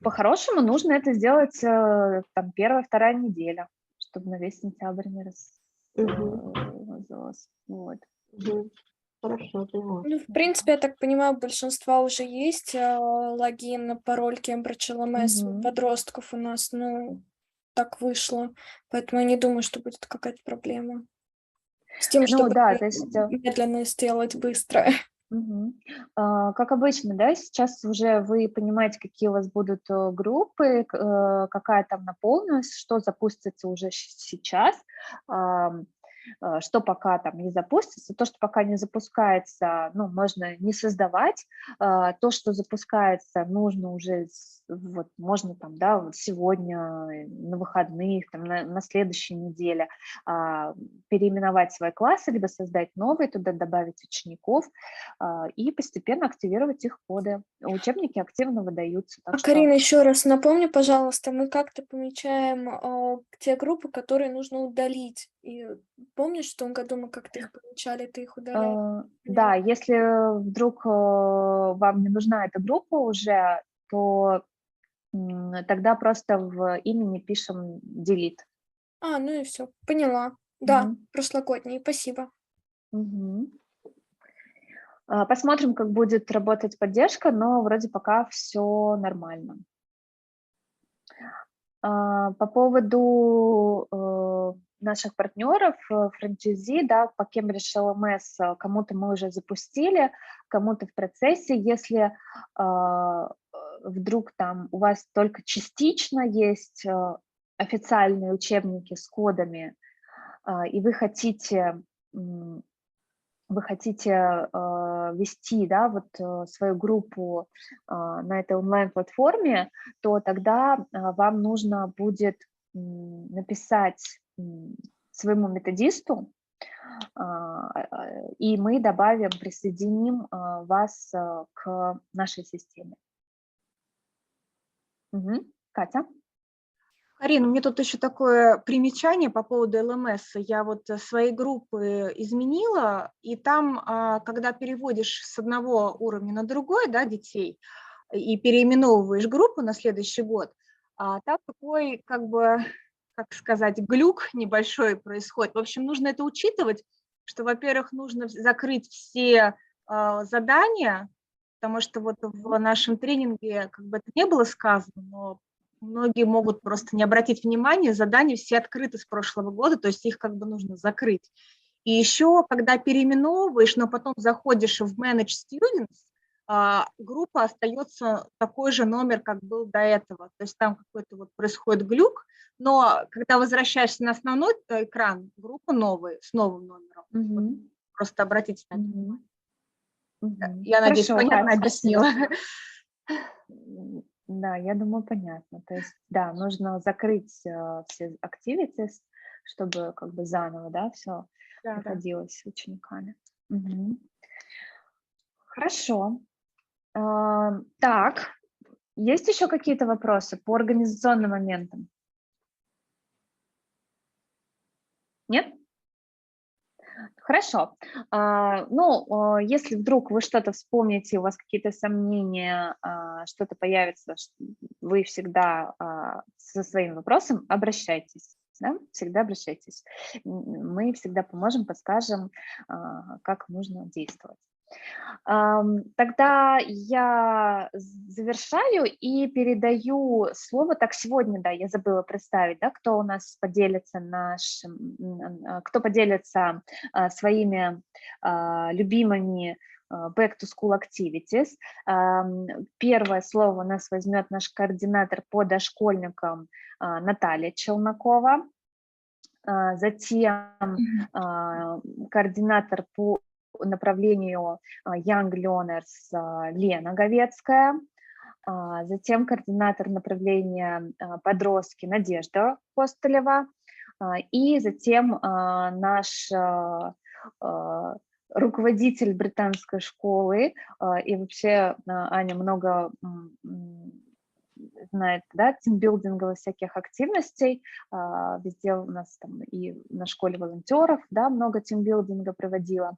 по-хорошему нужно это сделать там 1-2 неделя, чтобы на весь сентябрь не рассказалось. Вот. Хорошо, поняла. Ну, в принципе, я так понимаю, у большинства уже есть логин, пароль Cambridge LMS у подростков у нас, ну, так вышло, поэтому я не думаю, что будет какая-то проблема. С тем, Ну чтобы да, то есть... медленно сделать быстро. Как обычно, да, сейчас уже вы понимаете, какие у вас будут группы, какая там наполненность, что запустится уже сейчас, что пока там не запустится. То, что пока не запускается, ну, можно не создавать. То, что запускается, нужно уже, вот, можно там, да, вот сегодня, на выходных, там, на следующей неделе переименовать свои классы, либо создать новые, туда добавить учеников и постепенно активировать их коды. Учебники активно выдаются. Так что... Карина, еще раз напомни, пожалуйста, мы как-то помечаем те группы, которые нужно удалить. И помнишь, в том году мы как-то их помечали, ты их удалял? Да, если вдруг вам не нужна эта группа уже, то тогда просто в имени пишем delete. Ну и все, поняла. Да, прошлогодний, спасибо. Посмотрим, как будет работать поддержка, но вроде пока все нормально. По поводу наших партнеров, франчайзи, да, по Cambridge LMS, кому-то мы уже запустили, кому-то в процессе. Если вдруг там у вас только частично есть официальные учебники с кодами, и вы хотите вести, да, вот свою группу на этой онлайн-платформе, то тогда вам нужно будет написать своему методисту, и мы добавим, присоединим вас к нашей системе. Катя? Карина, у меня тут еще такое примечание по поводу ЛМС. Я вот свои группы изменила, и там, когда переводишь с одного уровня на другой, да, детей, и переименовываешь группу на следующий год, там такой, как бы, как сказать, глюк небольшой происходит. В общем, нужно это учитывать, что, во-первых, нужно закрыть все задания, потому что вот в нашем тренинге как бы это не было сказано, но многие могут просто не обратить внимания, задания все открыты с прошлого года, то есть их как бы нужно закрыть. И еще, когда переименовываешь, но потом заходишь в Manage Students, группа остается такой же номер, как был до этого. То есть там какой-то вот происходит глюк, но когда возвращаешься на основной экран, группа новая, с новым номером. Вот просто обратите на это внимание. Я надеюсь, понятно объяснила. Да, я думаю, понятно. То есть, да, нужно закрыть все activities, чтобы как бы заново, да, все проходилось с учениками. Хорошо. Так, есть еще какие-то вопросы по организационным моментам? Нет? Хорошо. Ну, если вдруг вы что-то вспомните, у вас какие-то сомнения, что-то появится, вы всегда со своим вопросом обращайтесь. Да? Всегда обращайтесь. Мы всегда поможем, подскажем, как нужно действовать. Тогда я завершаю и передаю слово. Так, сегодня, да, я забыла представить, да, кто у нас поделится кто поделится своими любимыми Back to School Activities. Первое слово у нас возьмет наш координатор по дошкольникам Наталья Челнокова, затем координатор по направлению Young Learners Лена Говецкая, затем координатор направления подростки Надежда Костылева, и затем наш руководитель британской школы, и вообще Аня много знает, да, тимбилдинговых всяких активностей, везде у нас там и на школе волонтеров, да, много тимбилдинга проводила,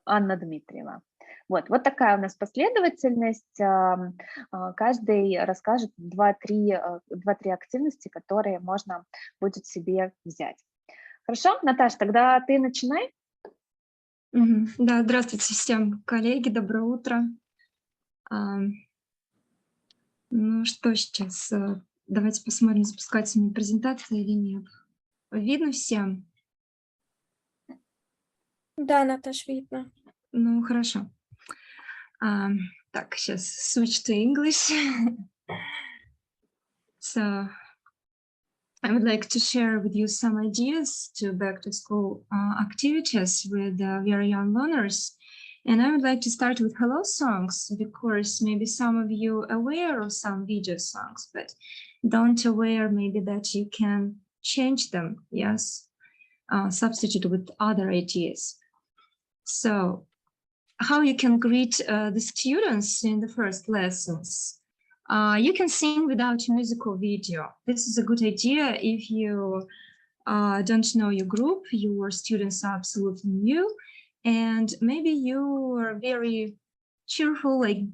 Анна Дмитриева. Вот такая у нас последовательность. Каждый расскажет 2-3 активности, которые можно будет себе взять. Хорошо, Наташа, тогда ты начинай. Да, здравствуйте всем, коллеги, доброе утро. Ну что сейчас, давайте посмотрим, запускается мне презентация или нет. Видно всем? Да, Наташ, видно. Ну, хорошо. Так, сейчас switch to English. So, I would like to share with you some ideas to back to school activities with very young learners. And I would like to start with hello songs, because maybe some of you are aware of some video songs, but don't aware maybe that you can change them, yes, substitute with other ideas. So how you can greet the students in the first lessons. You can sing without musical video. This is a good idea if you don't know your group, your students are absolutely new, and maybe you are very cheerful, like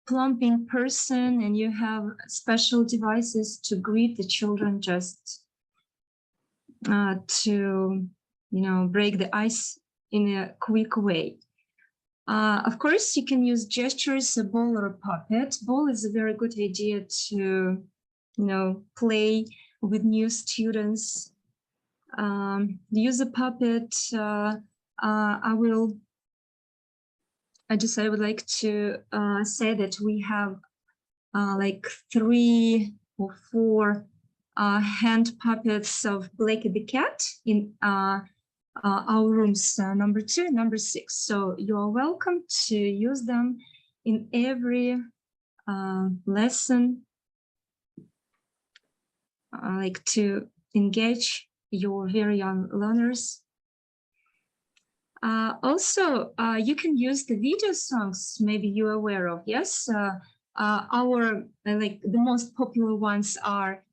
plumping person, and you have special devices to greet the children, just to, you know, break the ice in a quick way. Of course, you can use gestures, a ball or a puppet. Ball is a very good idea to, you know, play with new students. Use a puppet. I would like to say that we have like 3 or 4 hand puppets of Blakey the cat in our rooms number 2 and number 6. So you are welcome to use them in every lesson, like to engage your very young learners. Also, you can use the video songs maybe you're aware of. Yes, our like the most popular ones are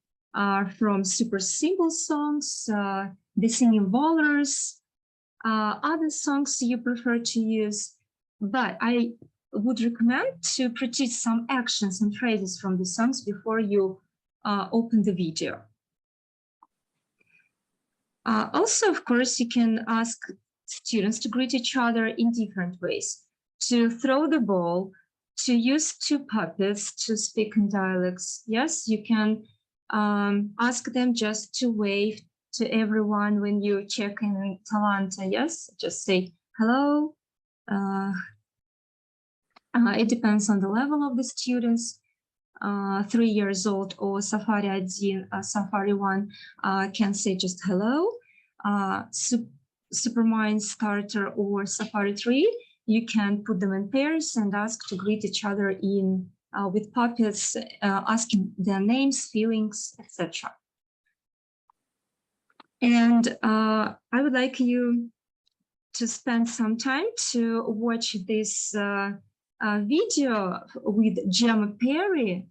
from Super Simple Songs, the Singing Bowlers, other songs you prefer to use, but I would recommend to practice some actions and phrases from the songs before you open the video. Also, of course, you can ask students to greet each other in different ways, to throw the ball, to use 2 puppets, to speak in dialects. Yes, you can ask them just to wave to everyone when you check in Talanta. Yes, just say hello. It depends on the level of the students. 3 years old or Safari 1, Safari 1 can say just hello. Supermind Starter or Safari 3, you can put them in pairs and ask to greet each other in with puppets, asking their names, feelings, etc. And I would like you to spend some time to watch this video with Gemma Perry,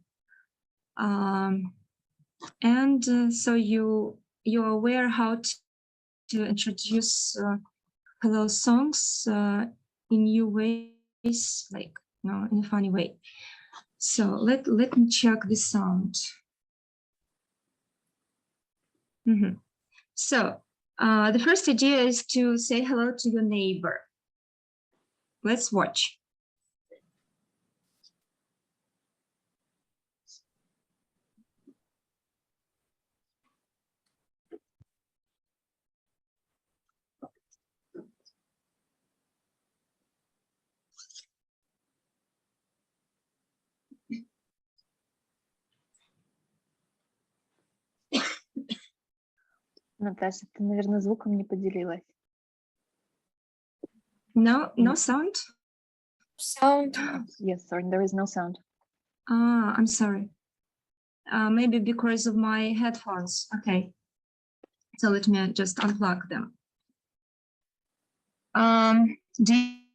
and so you're aware how to introduce hello songs in new ways, like, you know, in a funny way. So let me check the sound. So the first idea is to say hello to your neighbor. Let's watch. Наташа, ты, наверное, звуком не поделилась. No sound? Sound. Yes, sorry, there is no sound. I'm sorry. Maybe because of my headphones. Okay. So let me just unplug them. Do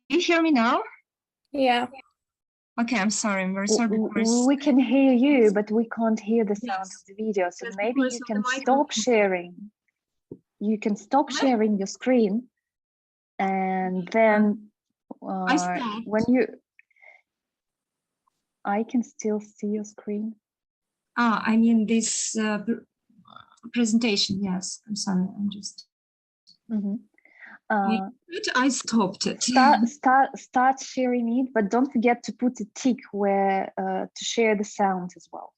you hear me now? Yeah. Okay, I'm sorry. I'm very sorry. Because We can hear you, but we can't hear the sound Yes. of the video. So Yes, maybe because you of can the stop microphone. sharing. You can stop sharing your screen, and then stopped. when I can still see your screen. I mean this presentation. Yes, I'm sorry. I'm just. I stopped it. Start sharing it, but don't forget to put a tick where to share the sound as well.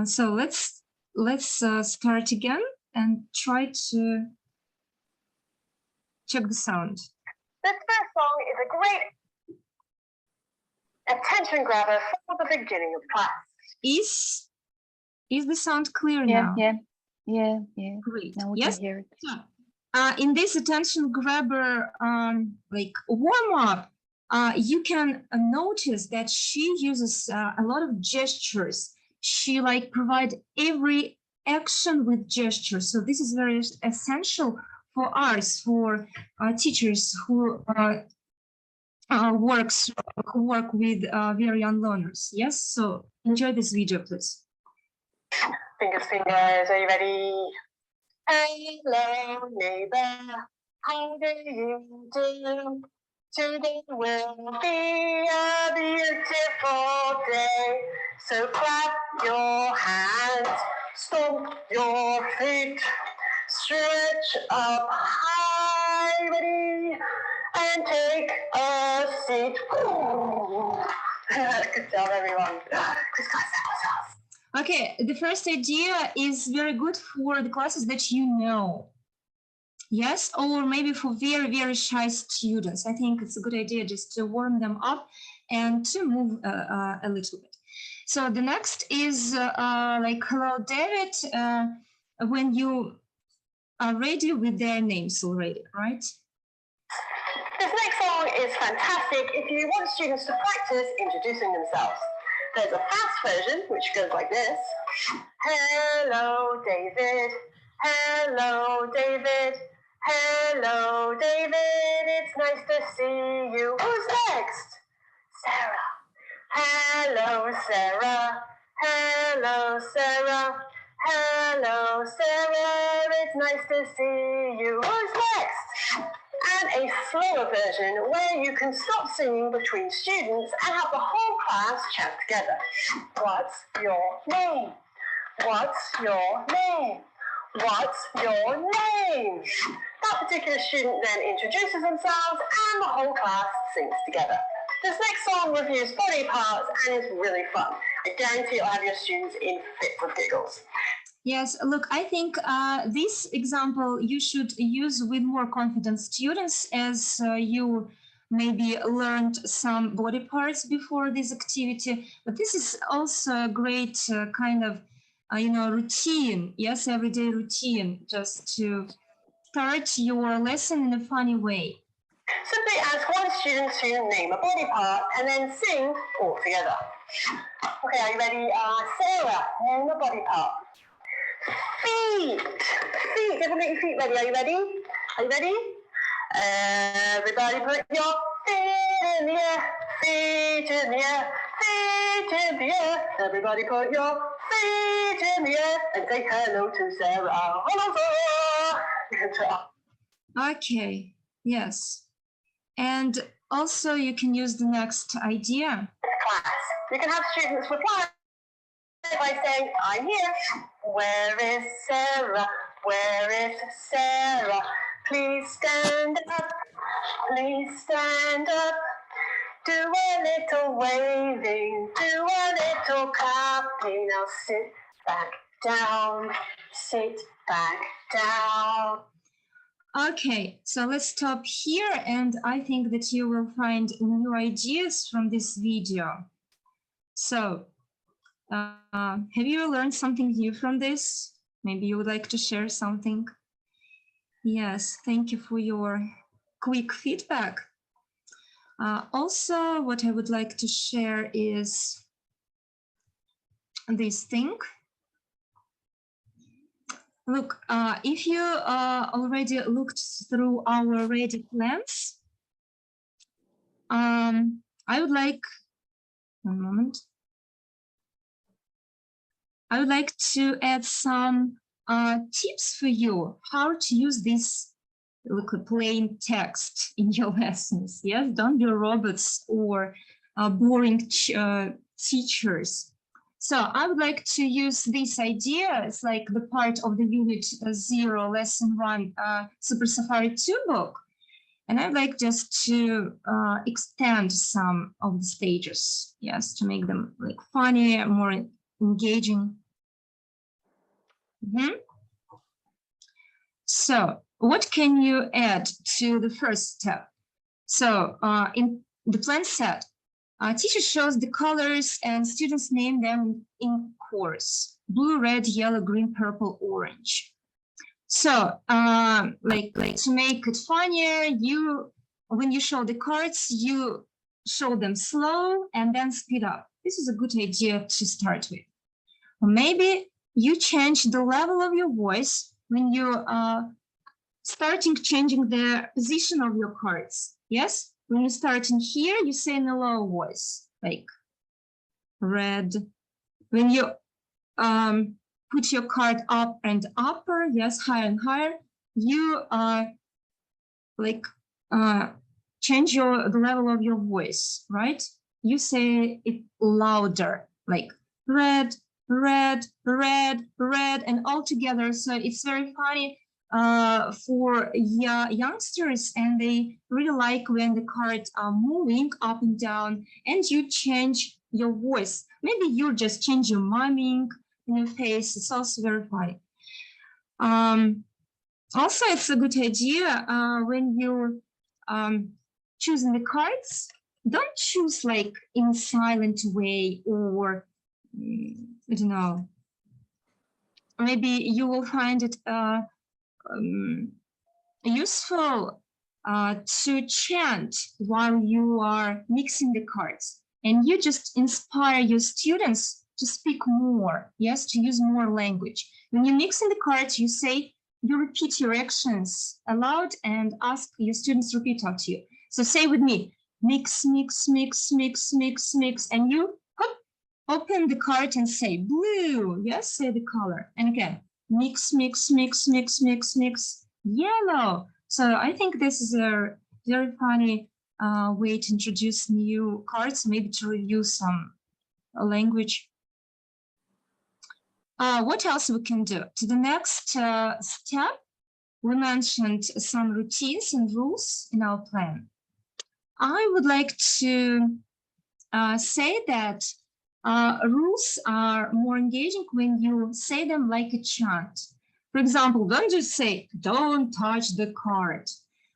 So let's start again and try to check the sound. This first song is a great attention grabber for the beginning of class. Is the sound clear Yeah, now? yeah. Great. Now we Yes. can hear it. So, in this attention grabber like warm up, you can notice that she uses a lot of gestures. She like provide every action with gestures. So this is very essential for us, for teachers who work with very young learners. Yes. So enjoy this video, please. Fingers, fingers, are you ready? Hello, neighbor, how do you do? Today will be a beautiful day. So clap your hands, stomp your feet, stretch up high, ready, and take a seat. Good job, everyone. Okay, the first idea is very good for the classes that you know. Yes, or maybe for very, very shy students. I think it's a good idea just to warm them up and to move a little bit. So the next is like, hello, David, when you are ready with their names already, right? This next song is fantastic if you want students to practice introducing themselves. There's a fast version, which goes like this. Hello, David. Hello, David. Hello, David. It's nice to see you. Who's next? Sarah. Hello, Sarah. Hello, Sarah. Hello, Sarah. It's nice to see you. Who's next? And a slower version where you can stop singing between students and have the whole class chant together. What's your name? What's your name? What's your name? That particular student then introduces themselves and the whole class sings together. This next song reviews body parts and is really fun. I guarantee you'll have your students in fits of giggles. Yes, look, I think this example you should use with more confident students, as you maybe learned some body parts before this activity, but this is also a great kind of, routine, yes, everyday routine, just to start your lesson in a funny way. Simply ask one student to name a body part and then sing all together. Okay, are you ready? Sarah, name a body part. Feet. Feet. Everyone get your feet ready. Are you ready? Are you ready? Everybody put your feet in the air. Feet in the air. Feet in the air. Everybody put your feet in the air and say hello to Sarah. Hello, Sarah. Good job. Okay. Yes. And also you can use the next idea. Class. You can have students reply by saying, I'm here. Where is Sarah? Where is Sarah? Please stand up. Please stand up. Do a little waving. Do a little clapping. Now sit back down. Sit back down. Okay, so let's stop here, and I think that you will find new ideas from this video. So, have you learned something new from this? Maybe you would like to share something? Yes, thank you for your quick feedback. Also, what I would like to share is this thing. Look, if you already looked through our ready plans, I would like, one moment. I would like to add some tips for you how to use this plain text in your lessons. Yes, don't be robots or boring teachers. So I would like to use this idea. It's like the part of the unit 0, lesson 1, Super Safari 2 book. And I'd like just to extend some of the stages, yes, to make them like funny, more engaging. So what can you add to the first step? So in the plan set, teacher shows the colors and students name them in course: blue, red, yellow, green, purple, orange. So like to make it funnier, when you show the cards, you show them slow and then speed up. This is a good idea to start with. Or maybe you change the level of your voice when you changing the position of your cards. Yes, when you're starting here, you say in a low voice, like red. When you put your card up and upper, yes, higher and higher, you change the level of your voice, right? You say it louder, like red, red, red, red, and all together. So it's very funny for youngsters, and they really like when the cards are moving up and down and you change your voice. Maybe you just change your miming in your face. It's also very funny. Also, it's a good idea when you're choosing the cards, don't choose like in a silent way, or I don't know, maybe you will find it useful to chant while you are mixing the cards, and you just inspire your students to speak more, yes, to use more language. When you're mixing the cards, you repeat your actions aloud and ask your students to repeat after you. So say with me, mix, mix, mix, mix, mix, mix, and you open the card and say blue, yes, say the color, and again, mix, mix, mix, mix, mix, mix, yellow. So I think this is a very funny way to introduce new cards, maybe to review some language. What else we can do? To the next step, we mentioned some routines and rules in our plan. I would like to say that rules are more engaging when you say them like a chant. For example, don't just say, don't touch the card.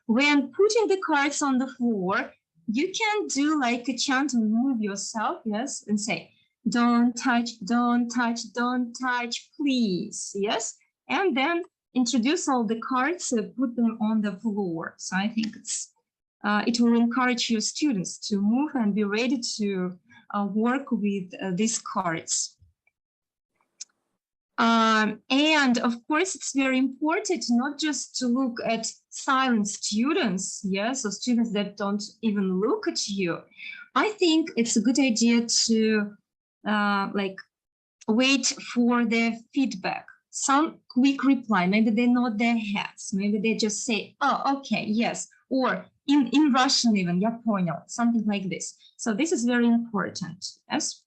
When putting the cards on the floor, you can do like a chant and move yourself, yes, and say, don't touch, don't touch, don't touch, please, yes? And then introduce all the cards, put them on the floor. So I think it will encourage your students to move and be ready to work with these cards. And of course, it's very important not just to look at silent students, yes, or students that don't even look at you. I think it's a good idea to wait for their feedback, some quick reply. Maybe they nod their heads, maybe they just say, oh, okay, yes, or in Russian even, я понял, something like this. So this is very important, yes.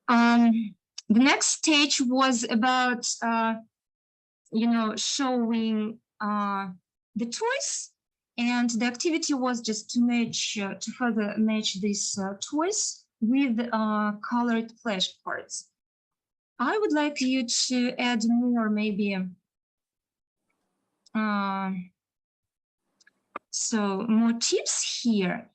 The next stage was about, showing the toys, and the activity was just to match, to further match these toys with colored flashcards. I would like you to add more, maybe, so more tips here.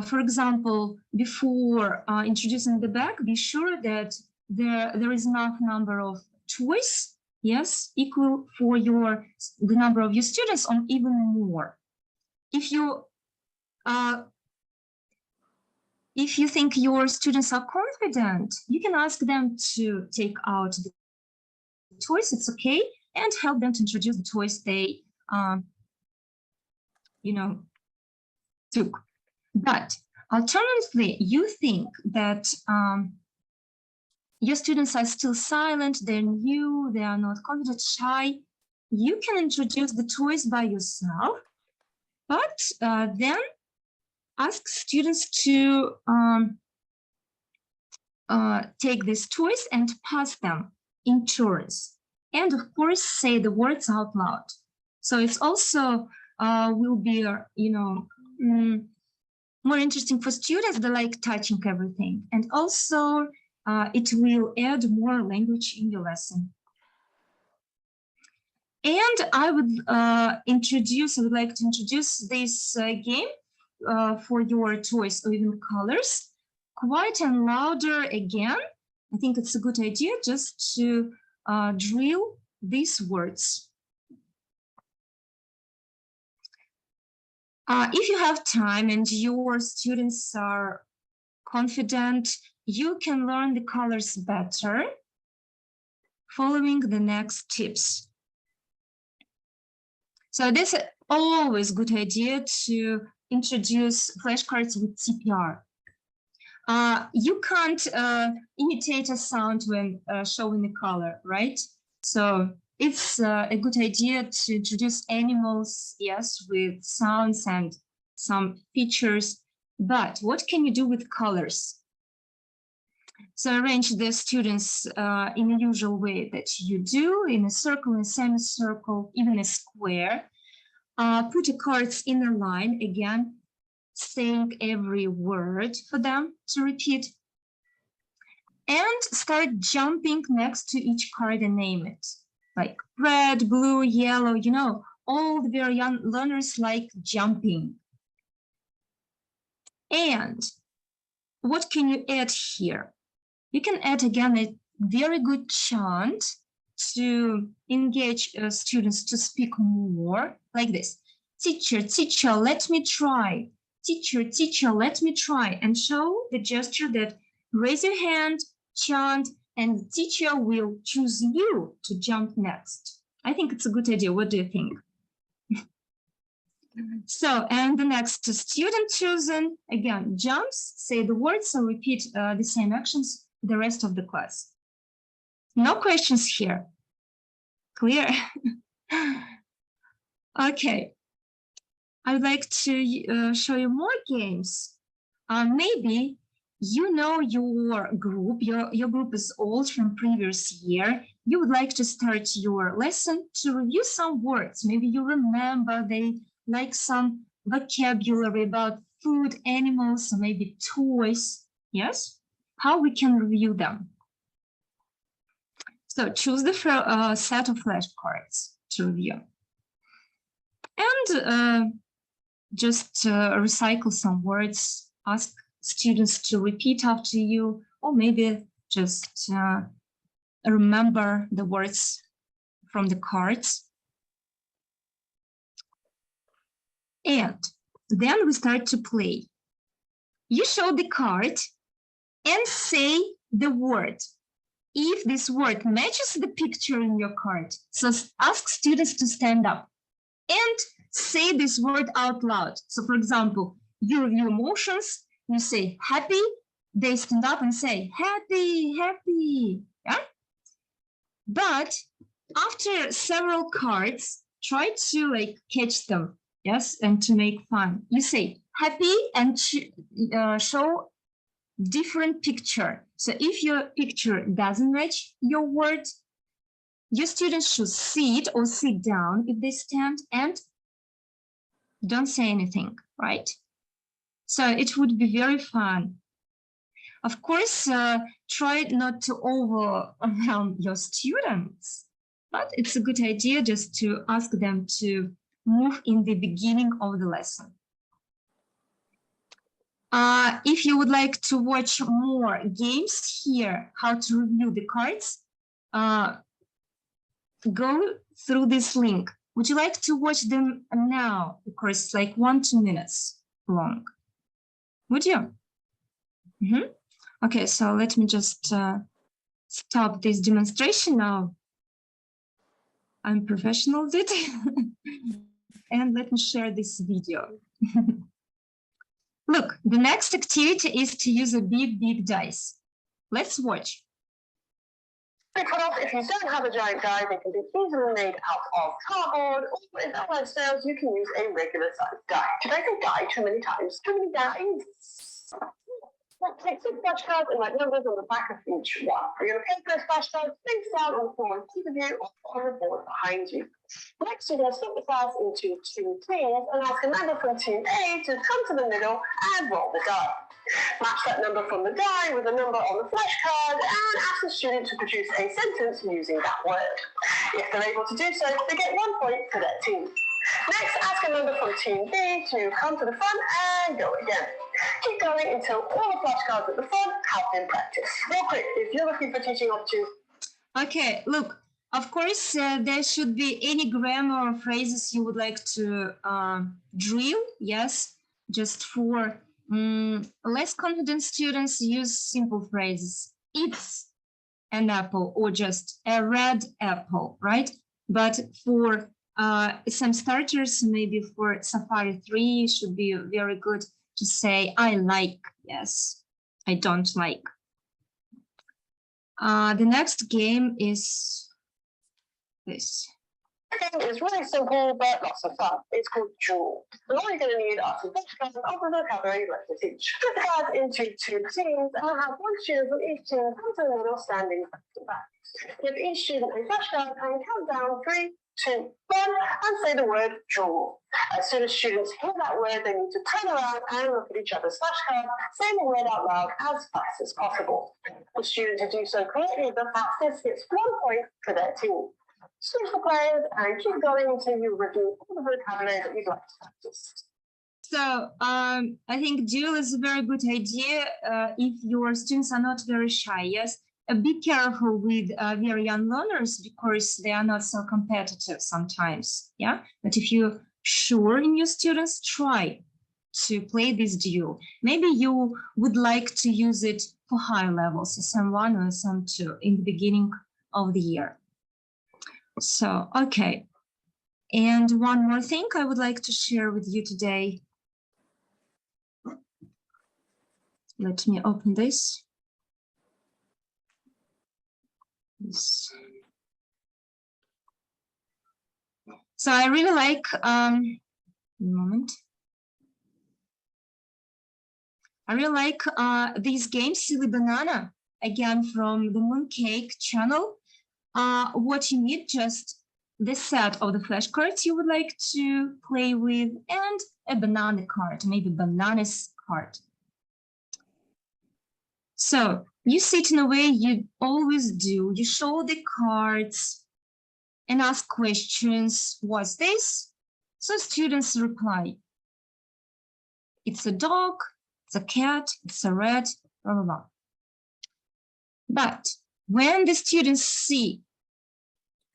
For example, before introducing the bag, be sure that there is enough number of toys, yes, equal for the number of your students, or even more. If you think your students are confident, you can ask them to take out the toys, it's okay, and help them to introduce the toys they, took. But alternatively, you think that your students are still silent, they're new, they are not confident, shy, you can introduce the toys by yourself, but then ask students to take these toys and pass them in turns. And of course, say the words out loud. So it's also will be, more interesting for students that like touching everything. And also, it will add more language in your lesson. And I would like to introduce this game for your choice of even colors. Quiet and louder again. I think it's a good idea just to drill these words. If you have time and your students are confident, you can learn the colors better following the next tips. So this is always a good idea to introduce flashcards with CPR. You can't imitate a sound when showing the color, right? So it's a good idea to introduce animals, yes, with sounds and some features. But what can you do with colors? So arrange the students in the usual way that you do, in a circle, in a semicircle, even a square. Put the cards in a line, again, saying every word for them to repeat. And start jumping next to each card and name it. Like red, blue, yellow, you know, all the very young learners like jumping. And what can you add here? You can add again a very good chant to engage students to speak more, like this. Teacher, teacher, let me try. Teacher, teacher, let me try. And show the gesture that raise your hand, chant, and the teacher will choose you to jump next. I think it's a good idea. What do you think? So, and the next student chosen, again, jumps, say the words, or repeat the same actions the rest of the class. No questions here. Clear? Okay. I would like to show you more games. Maybe you know your group, your group is old from previous year. You would like to start your lesson to review some words. Maybe you remember they like some vocabulary about food, animals, or maybe toys. Yes? How we can review them? So choose the set of flashcards to review. And just recycle some words, ask students to repeat after you, or maybe just remember the words from the cards. And then we start to play. You show the card and say the word. If this word matches the picture in your card, so ask students to stand up and say this word out loud. So for example, you review emotions, you say happy, they stand up and say happy, happy, yeah? But after several cards, try to like catch them, yes, and to make fun. You say happy and show different picture. So if your picture doesn't match your word, your students should sit or sit down if they stand and don't say anything, right? So it would be very fun. Of course, try not to overwhelm your students, but it's a good idea just to ask them to move in the beginning of the lesson. If you would like to watch more games here, how to review the cards, go through this link. Would you like to watch them now? Of course, it's like 1-2 minutes long. Would you? Mm-hmm. Okay, so let me just stop this demonstration now. I'm professional at it. And let me share this video. Look, the next activity is to use a big dice. Let's watch. If you don't have a giant die, they can be easily made out of cardboard, or in other sales, you can use a regular sized die. Should I say die too many times? Too many dies? Take 6 flashcards and write numbers on the back of each one. You're going to place those flashcards face down on the floor in front of you or on the board behind you. Next, you're going to split the class into 2 teams and ask a member from Team A to come to the middle and roll the die. Match that number from the die with a number on the flashcard and ask the student to produce a sentence using that word. If they're able to do so, they get 1 point for their team. Next, ask a member from Team B to come to the front and go again. Keep going until all the flashcards at the front have been practiced. Real quick, if you're looking for teaching opportunities. Okay, look, of course, there should be any grammar or phrases you would like to drill, yes, just for less confident students, use simple phrases. It's an apple or just a red apple, right? But for some starters, maybe for Safari 3, it should be very good to say, I like, yes, I don't like. The next game is this. The game is really simple, but lots of fun. It's called Jewel. And all you're going to need are some flashcards of the vocabulary you'd like to teach. Put the cards into 2 teams, and I'll have 1 student from each team come to the middle standing back to back. Give each student a flashcard and count down 3, 2, 1, and say the word jewel. As soon as students hear that word, they need to turn around and look at each other's flashcard, saying the word out loud as fast as possible. The student who do so correctly the fastest gets 1 point for their team. Switch the players and keep going until you review all the vocabulary that you'd like to practice. So I think duel is a very good idea if your students are not very shy, yes. Be careful with very young learners because they are not so competitive sometimes, yeah? But if you're sure in your students, try to play this duel. Maybe you would like to use it for high levels, SM1 or SM2 in the beginning of the year. So, okay. And one more thing I would like to share with you today. Let me open this. So I really like, one moment. I really like these games, Silly Banana, again from the Mooncake channel. What you need, just the set of the flashcards you would like to play with and a banana card, maybe bananas card. So you sit in a way you always do. You show the cards and ask questions. What's this? So students reply. It's a dog, it's a cat, it's a rat, blah, blah, blah. But when the students see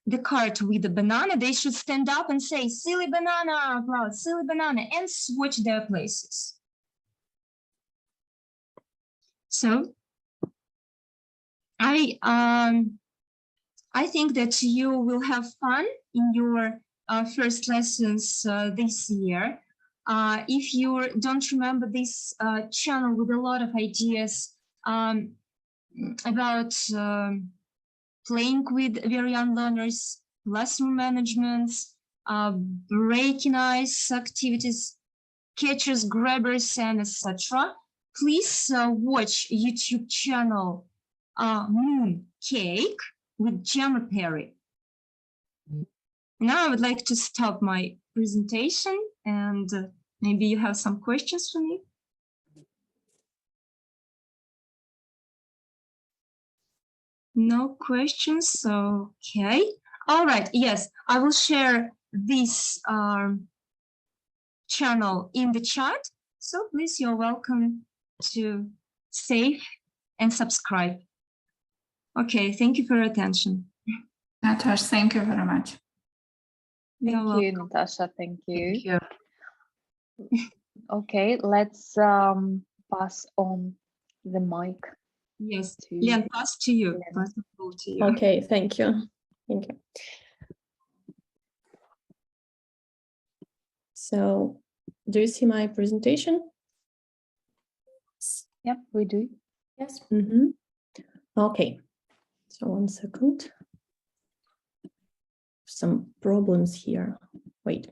the card with the banana, they should stand up and say, silly banana, silly banana, and switch their places. So I think that you will have fun in your first lessons this year. If you don't remember this channel with a lot of ideas about playing with very young learners, classroom management, breaking ice activities, catchers, grabbers, and etc. Please watch YouTube channel Mooncake with Gemma Perry. Now I would like to stop my presentation and maybe you have some questions for me. No questions, okay. All right, yes, I will share this channel in the chat. So please, you're welcome to save and subscribe. Okay, thank you for your attention. Natasha, thank you very much. Thank you, Natasha. Thank you. Thank you. Okay, let's pass on the mic. Yes, Len, pass to you. Pass the floor to you. Okay, thank you. Thank you. So, do you see my presentation? Yep, we do. Yes. Okay. So 1 second. Some problems here. Wait.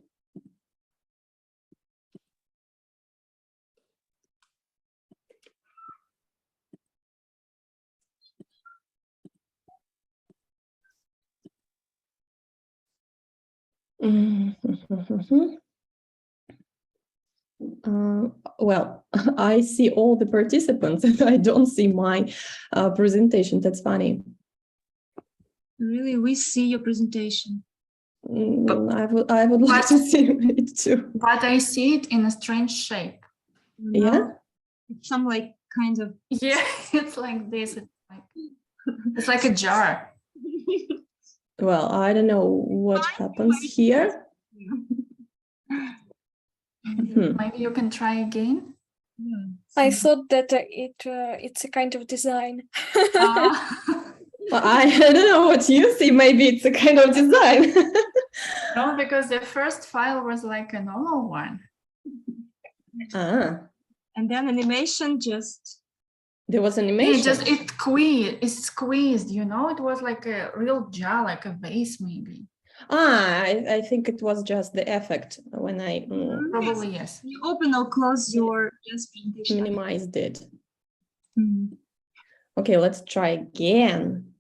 Well, I see all the participants and I don't see my presentation. That's funny. Really, we see your presentation. I would like to see it too. But I see it in a strange shape. Yeah? It's some like kind of. Yeah, it's like this. It's like a jar. Well, I don't know what happens here. Maybe you can try again. I thought that it's a kind of design. Well, I don't know what you see. Maybe it's a kind of design. No, because the first file was like a normal one. Ah, And then animation just. there was animation. It squeezed, you know, it was like a real jar, like a vase maybe. I think it was just the effect when I Probably yes. You open or close your presentation. minimized it. Okay, let's try again.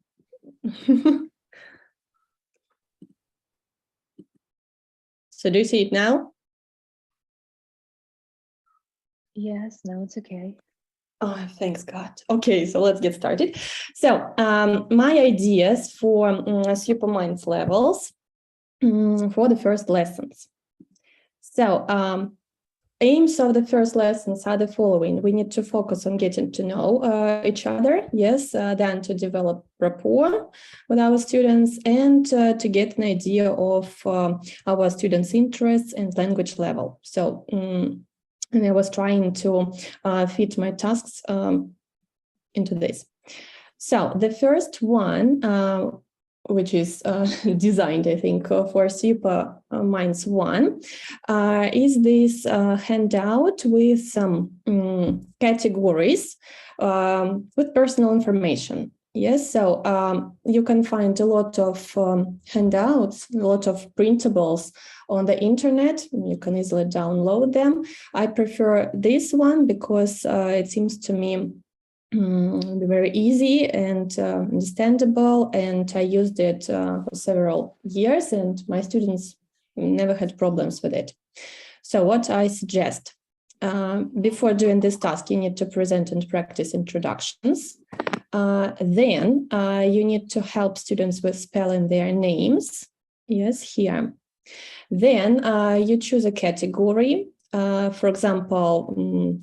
So do you see it now? Yes, no, it's okay. Oh, thanks God. Okay, so let's get started. So my ideas for Superminds levels for the first lessons. So aims of the first lessons are the following. We need to focus on getting to know each other, yes, then to develop rapport with our students and to get an idea of our students' interests and language level. So, and I was trying to fit my tasks into this. So the first one, which is designed, I think, for Superminds 1, is this handout with some categories with personal information. Yes, so you can find a lot of handouts, a lot of printables on the internet. You can easily download them. I prefer this one because it seems to me very easy and understandable, and I used it for several years and my students never had problems with it. So what I suggest, before doing this task, you need to present and practice introductions. Then you need to help students with spelling their names. Yes, here. Then you choose a category, for example,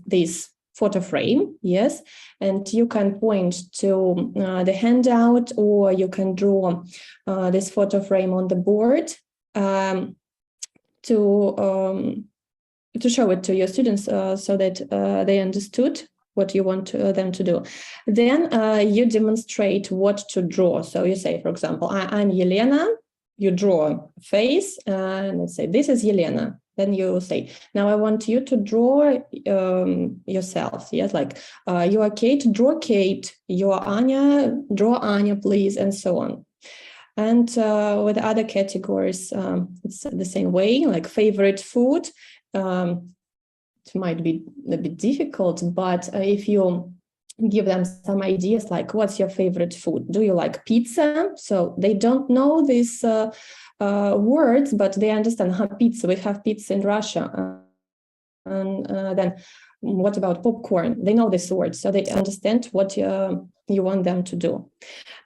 this photo frame, yes, and you can point to the handout, or you can draw this photo frame on the board to show it to your students so that they understood what you want them to do. Then you demonstrate what to draw. So you say, for example, I'm Yelena. You draw a face, and let's say this is Yelena. Then you say, now I want you to draw yourself. Yes, like you are Kate, draw Kate. You are Anya, draw Anya, please, and so on. And with other categories, it's the same way, like favorite food. It might be a bit difficult, but if you give them some ideas, like what's your favorite food? Do you like pizza? So they don't know these words, but they understand pizza. We have pizza in Russia. And then what about popcorn? They know this word, so they understand what you want them to do.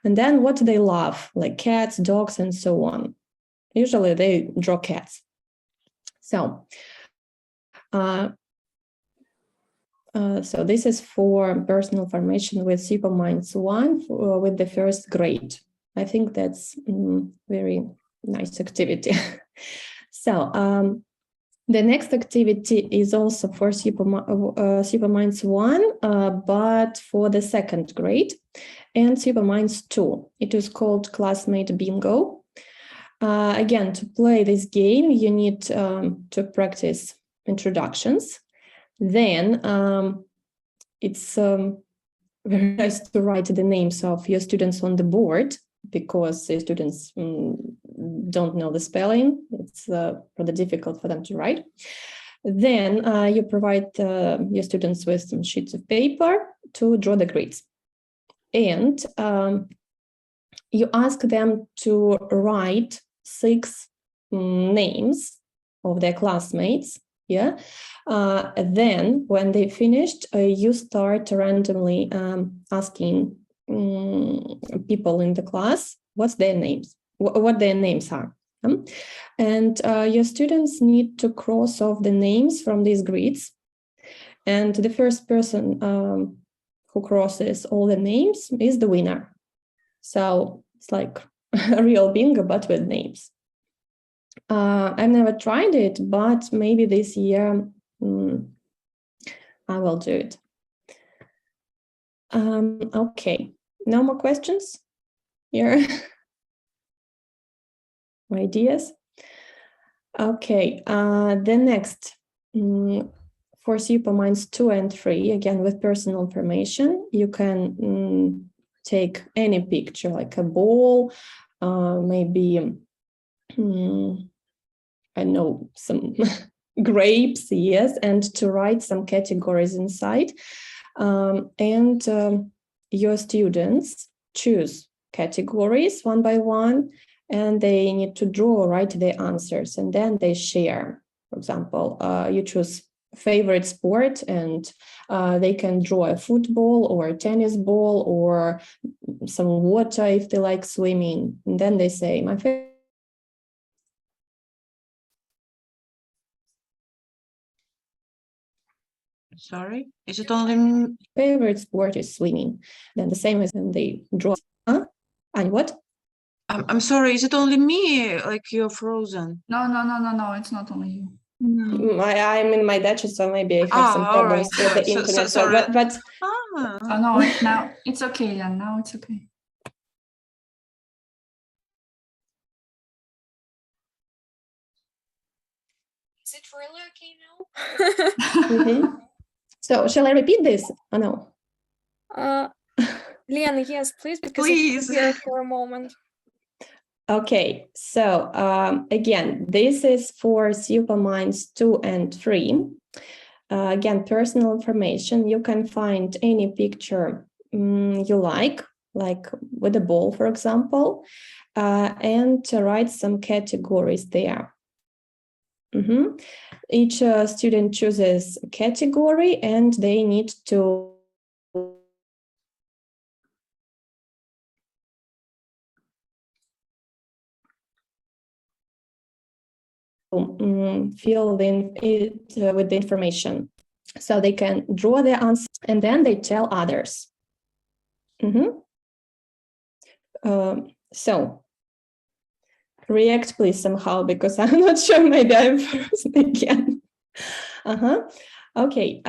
And then what they love, like cats, dogs, and so on. Usually they draw cats. So so this is for personal formation with Superminds 1 with the first grade. I think that's very nice activity. So the next activity is also for Superminds 1, but for the second grade, and Superminds 2. It is called Classmate Bingo. Again, to play this game, you need to practice introductions. Then it's very nice to write the names of your students on the board, because the students don't know the spelling. It's rather difficult for them to write. Then you provide your students with some sheets of paper to draw the grids. And you ask them to write 6 names of their classmates. Yeah. Then when they finished, you start randomly asking people in the class what's their names, what their names are. And your students need to cross off the names from these grids. And the first person who crosses all the names is the winner. So it's like a real bingo, but with names. I've never tried it, but maybe this year I will do it. Okay, no more questions here? Ideas? Okay, the next for Superminds 2 and 3, again with personal information, you can take any picture, like a ball, maybe I know some grapes, yes, and to write some categories inside. And your students choose categories one by one, and they need to draw or write their answers, and then they share. For example, you choose favorite sport, and they can draw a football or a tennis ball or some water if they like swimming. And then they say, my favorite. Sorry, is it only favorite sport is swimming? Then the same as when they draw. And what? I'm sorry, is it only me? Like you're frozen? No, it's not only you. No. I'm in my Dutch, so maybe I have some problems with the internet. But Oh no, now it's okay, Jan. Now it's okay. Is it really okay now? So shall I repeat this or no? Lena, yes, please, because please. I'm here for a moment. Okay, so again, this is for Superminds 2 and 3. Again, personal information. You can find any picture you like with a ball, for example, and write some categories there. Each student chooses a category, and they need to fill in it with the information. So they can draw their answer, and then they tell others. So react, please, somehow, because I'm not sure. Maybe I'm frozen again. Okay.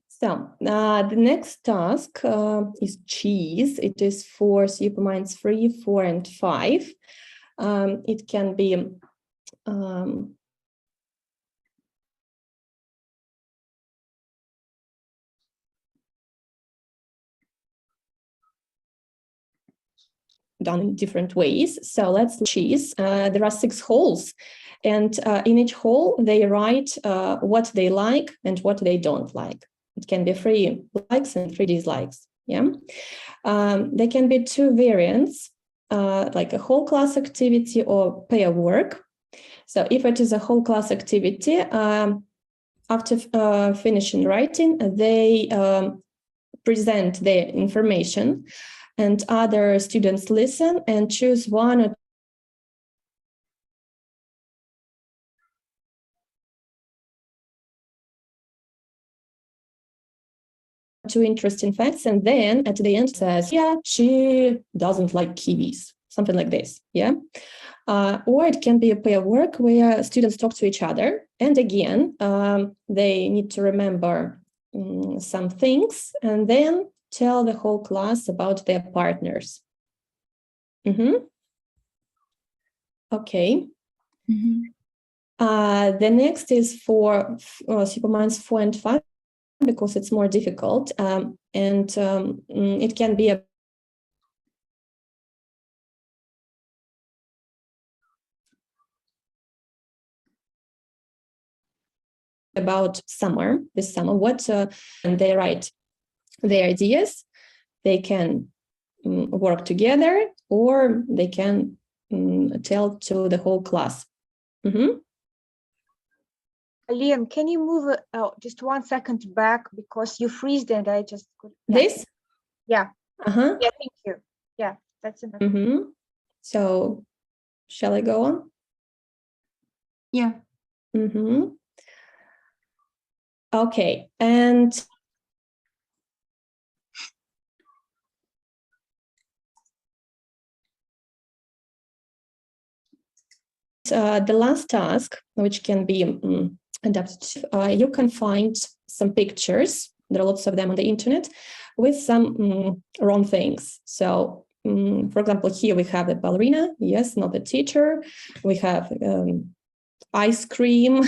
So the next task is cheese. It is for Superminds 3, 4, and 5. It can be done in different ways. So let's cheese. There are 6 holes, and in each hole they write what they like and what they don't like. It can be 3 likes and 3 dislikes. Yeah, there can be 2 variants, like a whole class activity or pair work. So if it is a whole class activity, after finishing writing, they present their information, and other students listen and choose one or two interesting facts, and then at the end says, yeah, she doesn't like kiwis, something like this. Yeah. Or it can be a pair work where students talk to each other, and again they need to remember some things and then tell the whole class about their partners. Okay. The next is for Superminds 4 and 5, because it's more difficult, and it can be about this summer, what and they write their ideas. They can work together, or they can tell to the whole class. Len, can you move just 1 second back, because you freezed and I just could. This? Yeah. Yeah, thank you. Yeah, that's enough. So, shall I go on? Yeah. Okay, and the last task, which can be adapted, you can find some pictures. There are lots of them on the internet with some wrong things. So, for example, here we have the ballerina. Yes, not the teacher. We have ice cream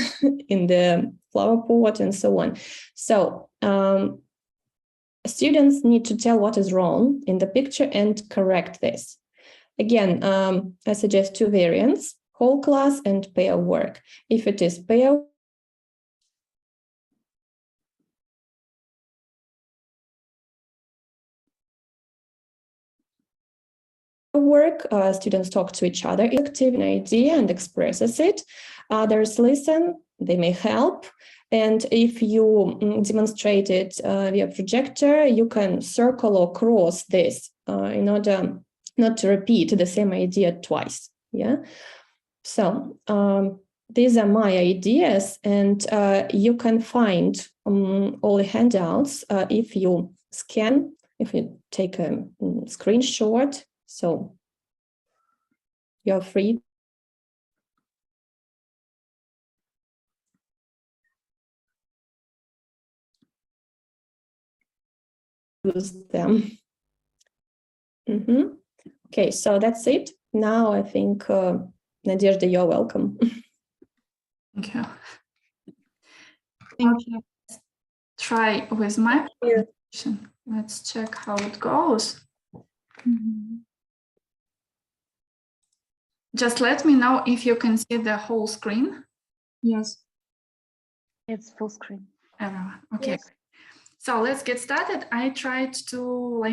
in the flower pot and so on. So, students need to tell what is wrong in the picture and correct this. Again, I suggest two variants: whole class and pair work. If it is pair work, students talk to each other, active an idea and expresses it. Others listen, they may help. And if you demonstrate it via projector, you can circle or cross this in order not to repeat the same idea twice. Yeah. So these are my ideas, and you can find all the handouts if you scan, if you take a screenshot. So you're free to use them. Okay, so that's it. Now I think, Nadezhda, you're welcome. Thank you. Okay. Try with my presentation. Let's check how it goes. Just let me know if you can see the whole screen. Yes. It's full screen. Everyone. Okay. Yes. So let's get started. I tried to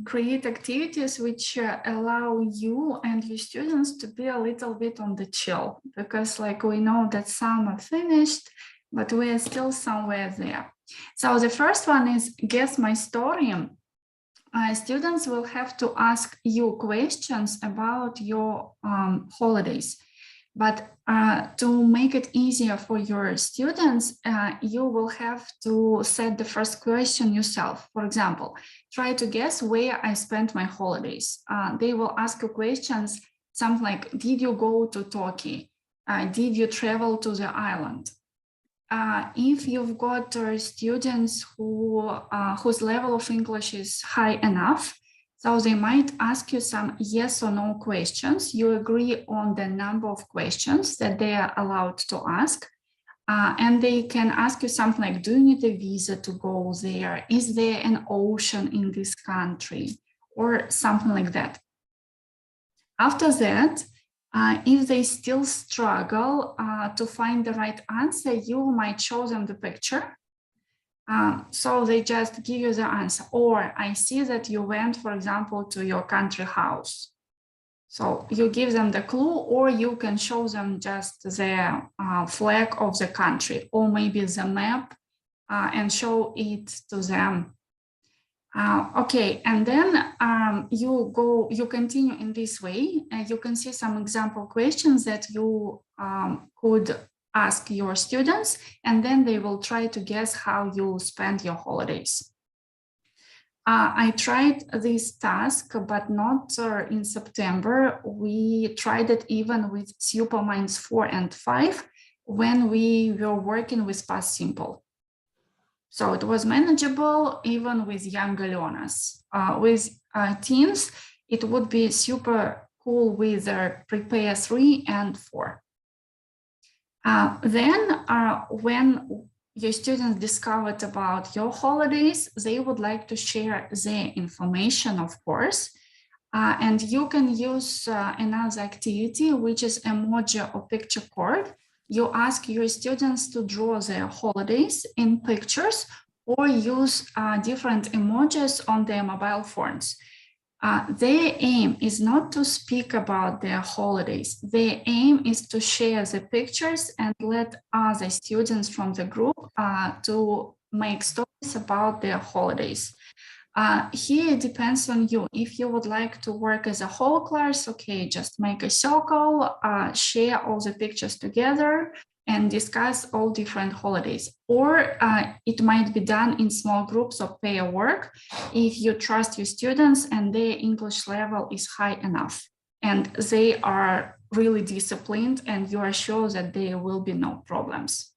create activities which allow you and your students to be a little bit on the chill, because we know that some are finished, but we are still somewhere there. So the first one is guess my story. Students will have to ask you questions about your holidays. But to make it easier for your students, you will have to set the first question yourself. For example, try to guess where I spent my holidays. They will ask you questions, something like, did you go to Turkey? Did you travel to the island? If you've got students whose level of English is high enough, so they might ask you some yes or no questions. You agree on the number of questions that they are allowed to ask. And they can ask you something like, do you need a visa to go there? Is there an ocean in this country? Or something like that. After that, if they still struggle to find the right answer, you might show them the picture. So they just give you the answer. Or I see that you went, for example, to your country house. So you give them the clue, or you can show them just the flag of the country, or maybe the map, and show it to them. Okay, and then you continue in this way. You can see some example questions that you could ask your students, and then they will try to guess how you spend your holidays. I tried this task, but not in September. We tried it even with Superminds 4 and 5 when we were working with past simple. So it was manageable even with younger learners. With teens, it would be super cool with Prepare 3 and 4. Then when your students discovered about your holidays, they would like to share their information, of course. And you can use another activity, which is emoji or picture card. You ask your students to draw their holidays in pictures or use different emojis on their mobile phones. Their aim is not to speak about their holidays. Their aim is to share the pictures and let other students from the group to make stories about their holidays. Here it depends on you. If you would like to work as a whole class, okay, just make a circle, share all the pictures together, and discuss all different holidays. Or it might be done in small groups of pair work if you trust your students and their English level is high enough and they are really disciplined and you are sure that there will be no problems.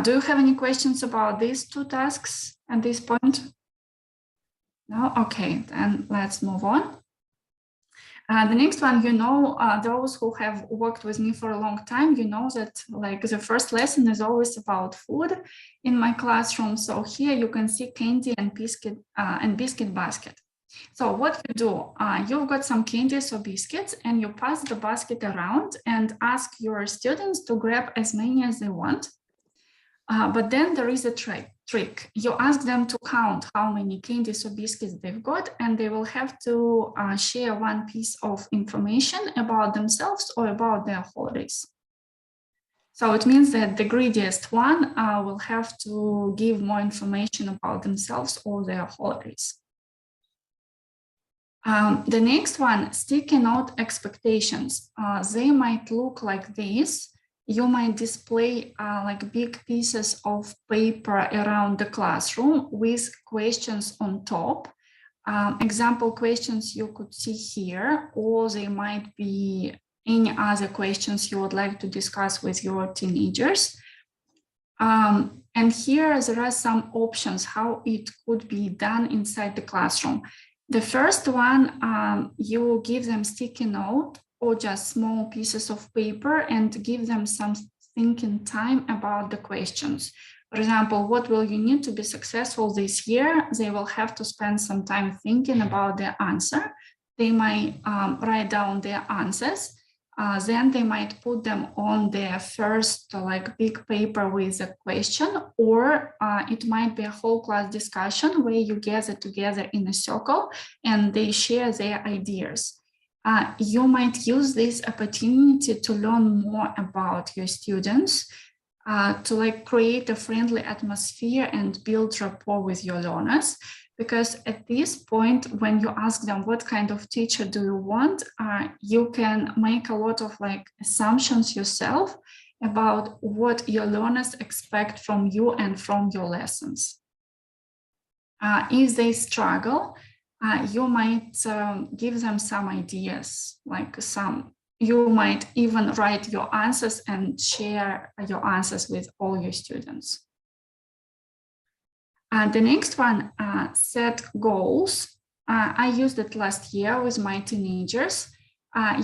Do you have any questions about these two tasks at this point? No? Okay, then let's move on. The next one, you know, those who have worked with me for a long time, you know that like the first lesson is always about food in my classroom. So here you can see candy and biscuit basket. So what you do, you've got some candies or biscuits and you pass the basket around and ask your students to grab as many as they want. But then there is a trick. You ask them to count how many candies or biscuits they've got, and they will have to share one piece of information about themselves or about their holidays. So it means that the greediest one will have to give more information about themselves or their holidays. The next one, sticky note expectations. They might look like this. You might display like big pieces of paper around the classroom with questions on top. Example questions you could see here, or they might be any other questions you would like to discuss with your teenagers. And here there are some options how it could be done inside the classroom. The first one, you give them sticky note or just small pieces of paper and give them some thinking time about the questions. For example, what will you need to be successful this year? They will have to spend some time thinking about their answer. They might write down their answers. Then they might put them on their first like big paper with a question, or it might be a whole class discussion where you gather together in a circle and they share their ideas. You might use this opportunity to learn more about your students, to like create a friendly atmosphere and build rapport with your learners. Because at this point, when you ask them what kind of teacher do you want, you can make a lot of like assumptions yourself about what your learners expect from you and from your lessons. If they struggle, you might give them some ideas, like you might even write your answers and share your answers with all your students. The next one, set goals. I used it last year with my teenagers.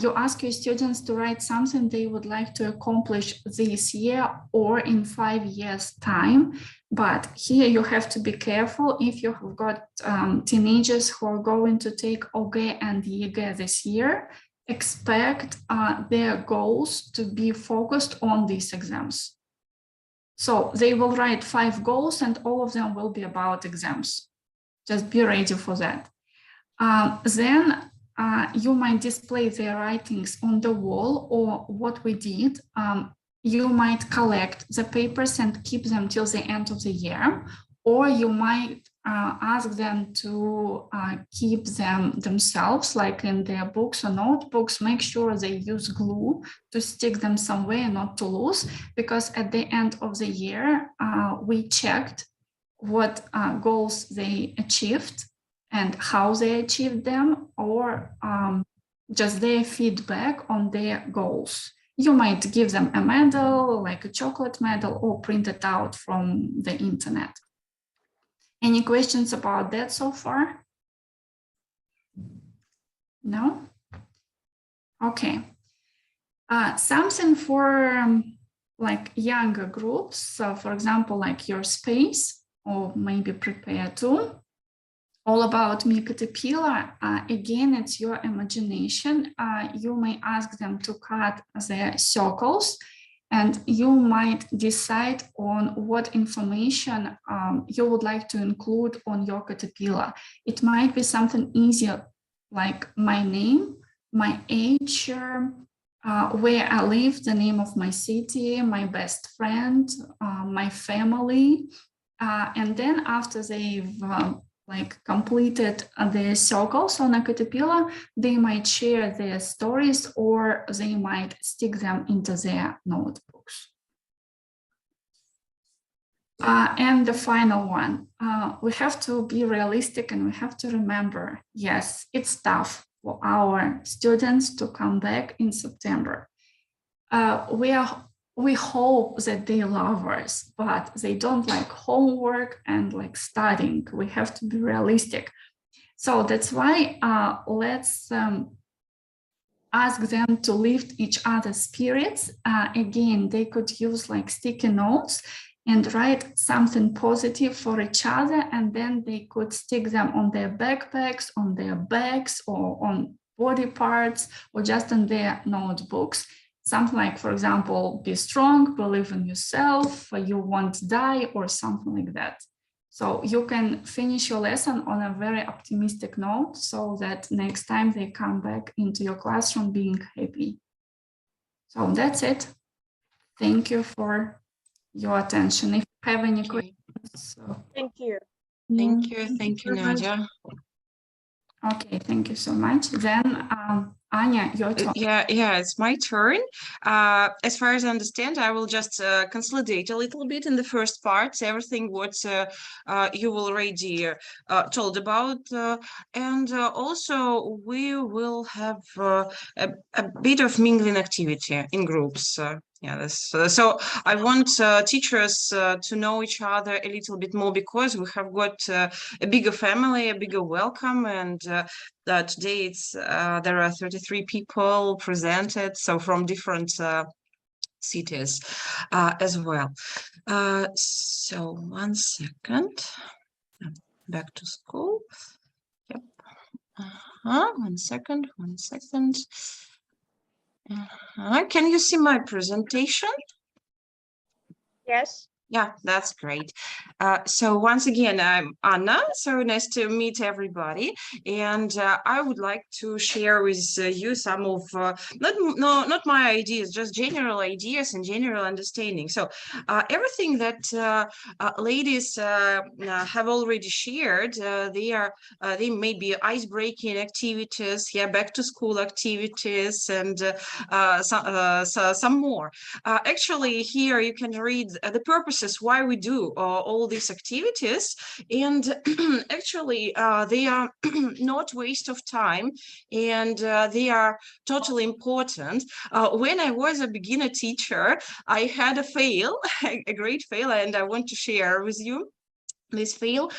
You ask your students to write something they would like to accomplish this year or in 5 years' time. But here you have to be careful. If you have got teenagers who are going to take OGE and YGE this year, expect their goals to be focused on these exams. So they will write 5 goals and all of them will be about exams. Just be ready for that. Then you might display their writings on the wall, or what we did, you might collect the papers and keep them till the end of the year, or you might ask them to keep them themselves, like in their books or notebooks. Make sure they use glue to stick them somewhere, not to lose, because at the end of the year, we checked what goals they achieved and how they achieved them, or just their feedback on their goals. You might give them a medal, like a chocolate medal, or print it out from the internet. Any questions about that so far? No? Okay. Something for like younger groups. So for example, like your space, or maybe prepare to. All about me caterpillar. Again, it's your imagination. You may ask them to cut their circles, and you might decide on what information you would like to include on your caterpillar. It might be something easier, like my name, my age, where I live, the name of my city, my best friend, my family. And then after they've like completed their circles on a caterpillar, they might share their stories or they might stick them into their notebooks. And the final one, we have to be realistic and we have to remember, yes, it's tough for our students to come back in September. We hope that they love us, but they don't like homework and like studying. We have to be realistic. So that's why let's ask them to lift each other's spirits. Again, they could use like sticky notes and write something positive for each other, and then they could stick them on their backpacks, on their bags, or on body parts, or just on their notebooks. Something like, for example, be strong, believe in yourself, you won't die, or something like that. So you can finish your lesson on a very optimistic note so that next time they come back into your classroom being happy. So that's it. Thank you for your attention. If you have any questions. So. Thank you. Thank you, Nadia. Okay, thank you so much. Then, Anya, your turn. Yeah, it's my turn. As far as I understand, I will just consolidate a little bit in the first part, everything what you already told about. And also we will have a bit of mingling activity in groups. Yeah, so I want teachers to know each other a little bit more, because we have got a bigger family, a bigger welcome, and today it's there are 33 people presented, so from different cities as well. So 1 second, back to school. Yep. 1 second. Can you see my presentation? Yes. Yeah, that's great. So once again, I'm Anna. So nice to meet everybody. And I would like to share with you some of, not my ideas, just general ideas and general understanding. So everything that ladies have already shared, they may be ice-breaking activities, yeah, back to school activities, and some more. Actually, here you can read the purposes why we do all these activities, and actually they are not waste of time, and they are totally important. When I was a beginner teacher, I had a fail, a great fail, and I want to share with you this fail.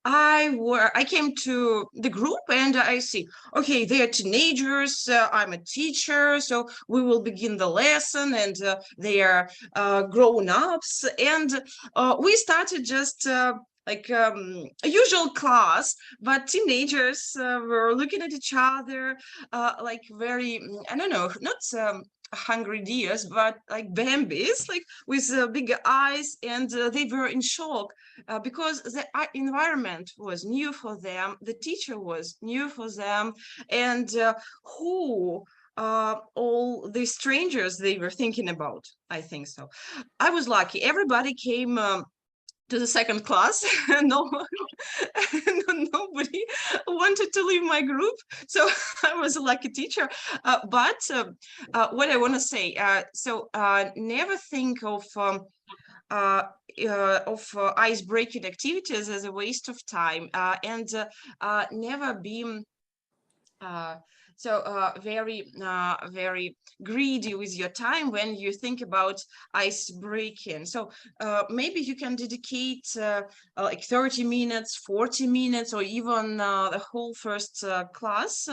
I came to the group and I see, okay, they are teenagers, I'm a teacher, so we will begin the lesson, and they are grown-ups, and we started just like a usual class, but teenagers were looking at each other like very, I don't know, not hungry deers, but like Bambis, like with big eyes, and they were in shock because the environment was new for them, the teacher was new for them, and who all the strangers they were thinking about. I think so. I was lucky. Everybody came to the second class. Nobody wanted to leave my group, so I was a lucky teacher. But what I want to say, never think of ice-breaking activities as a waste of time, and never be very greedy with your time when you think about ice breaking. So maybe you can dedicate like 30 minutes, 40 minutes, or even the whole first class,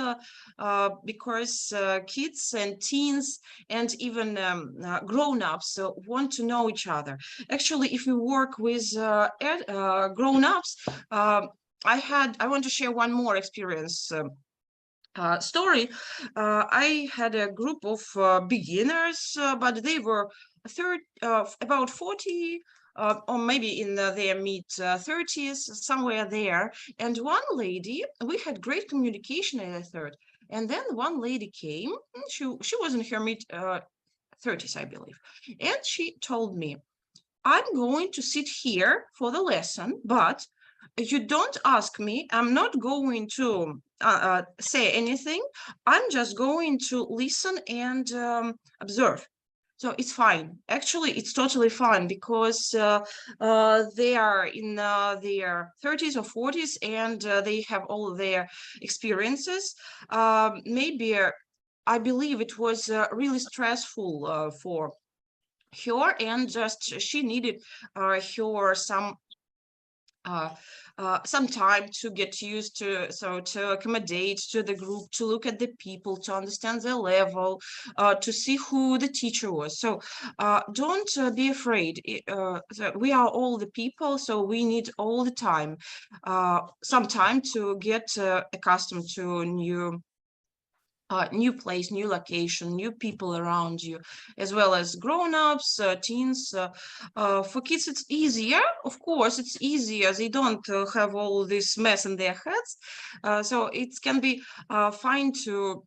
because kids and teens and even grown-ups want to know each other. Actually, if you work with grown-ups, I want to share one more experience story. I had a group of beginners, but they were about 40 or maybe in their mid-30s, somewhere there. And one lady, we had great communication, I thought. And then one lady came, she was in her mid-30s, I believe. And she told me, I'm going to sit here for the lesson, but you don't ask me, I'm not going to say anything. I'm just going to listen and observe. So it's fine. Actually, it's totally fine because they are in their 30s or 40s and they have all their experiences. Maybe I believe it was really stressful for her, and just she needed her some time to get used to, so to accommodate to the group, to look at the people, to understand their level, to see who the teacher was. So don't be afraid. So we are all the people, so we need all the time, some time to get accustomed to new place, new location, new people around you, as well as grown-ups, teens. For kids, it's easier. Of course, it's easier. They don't have all this mess in their heads. So it can be fine to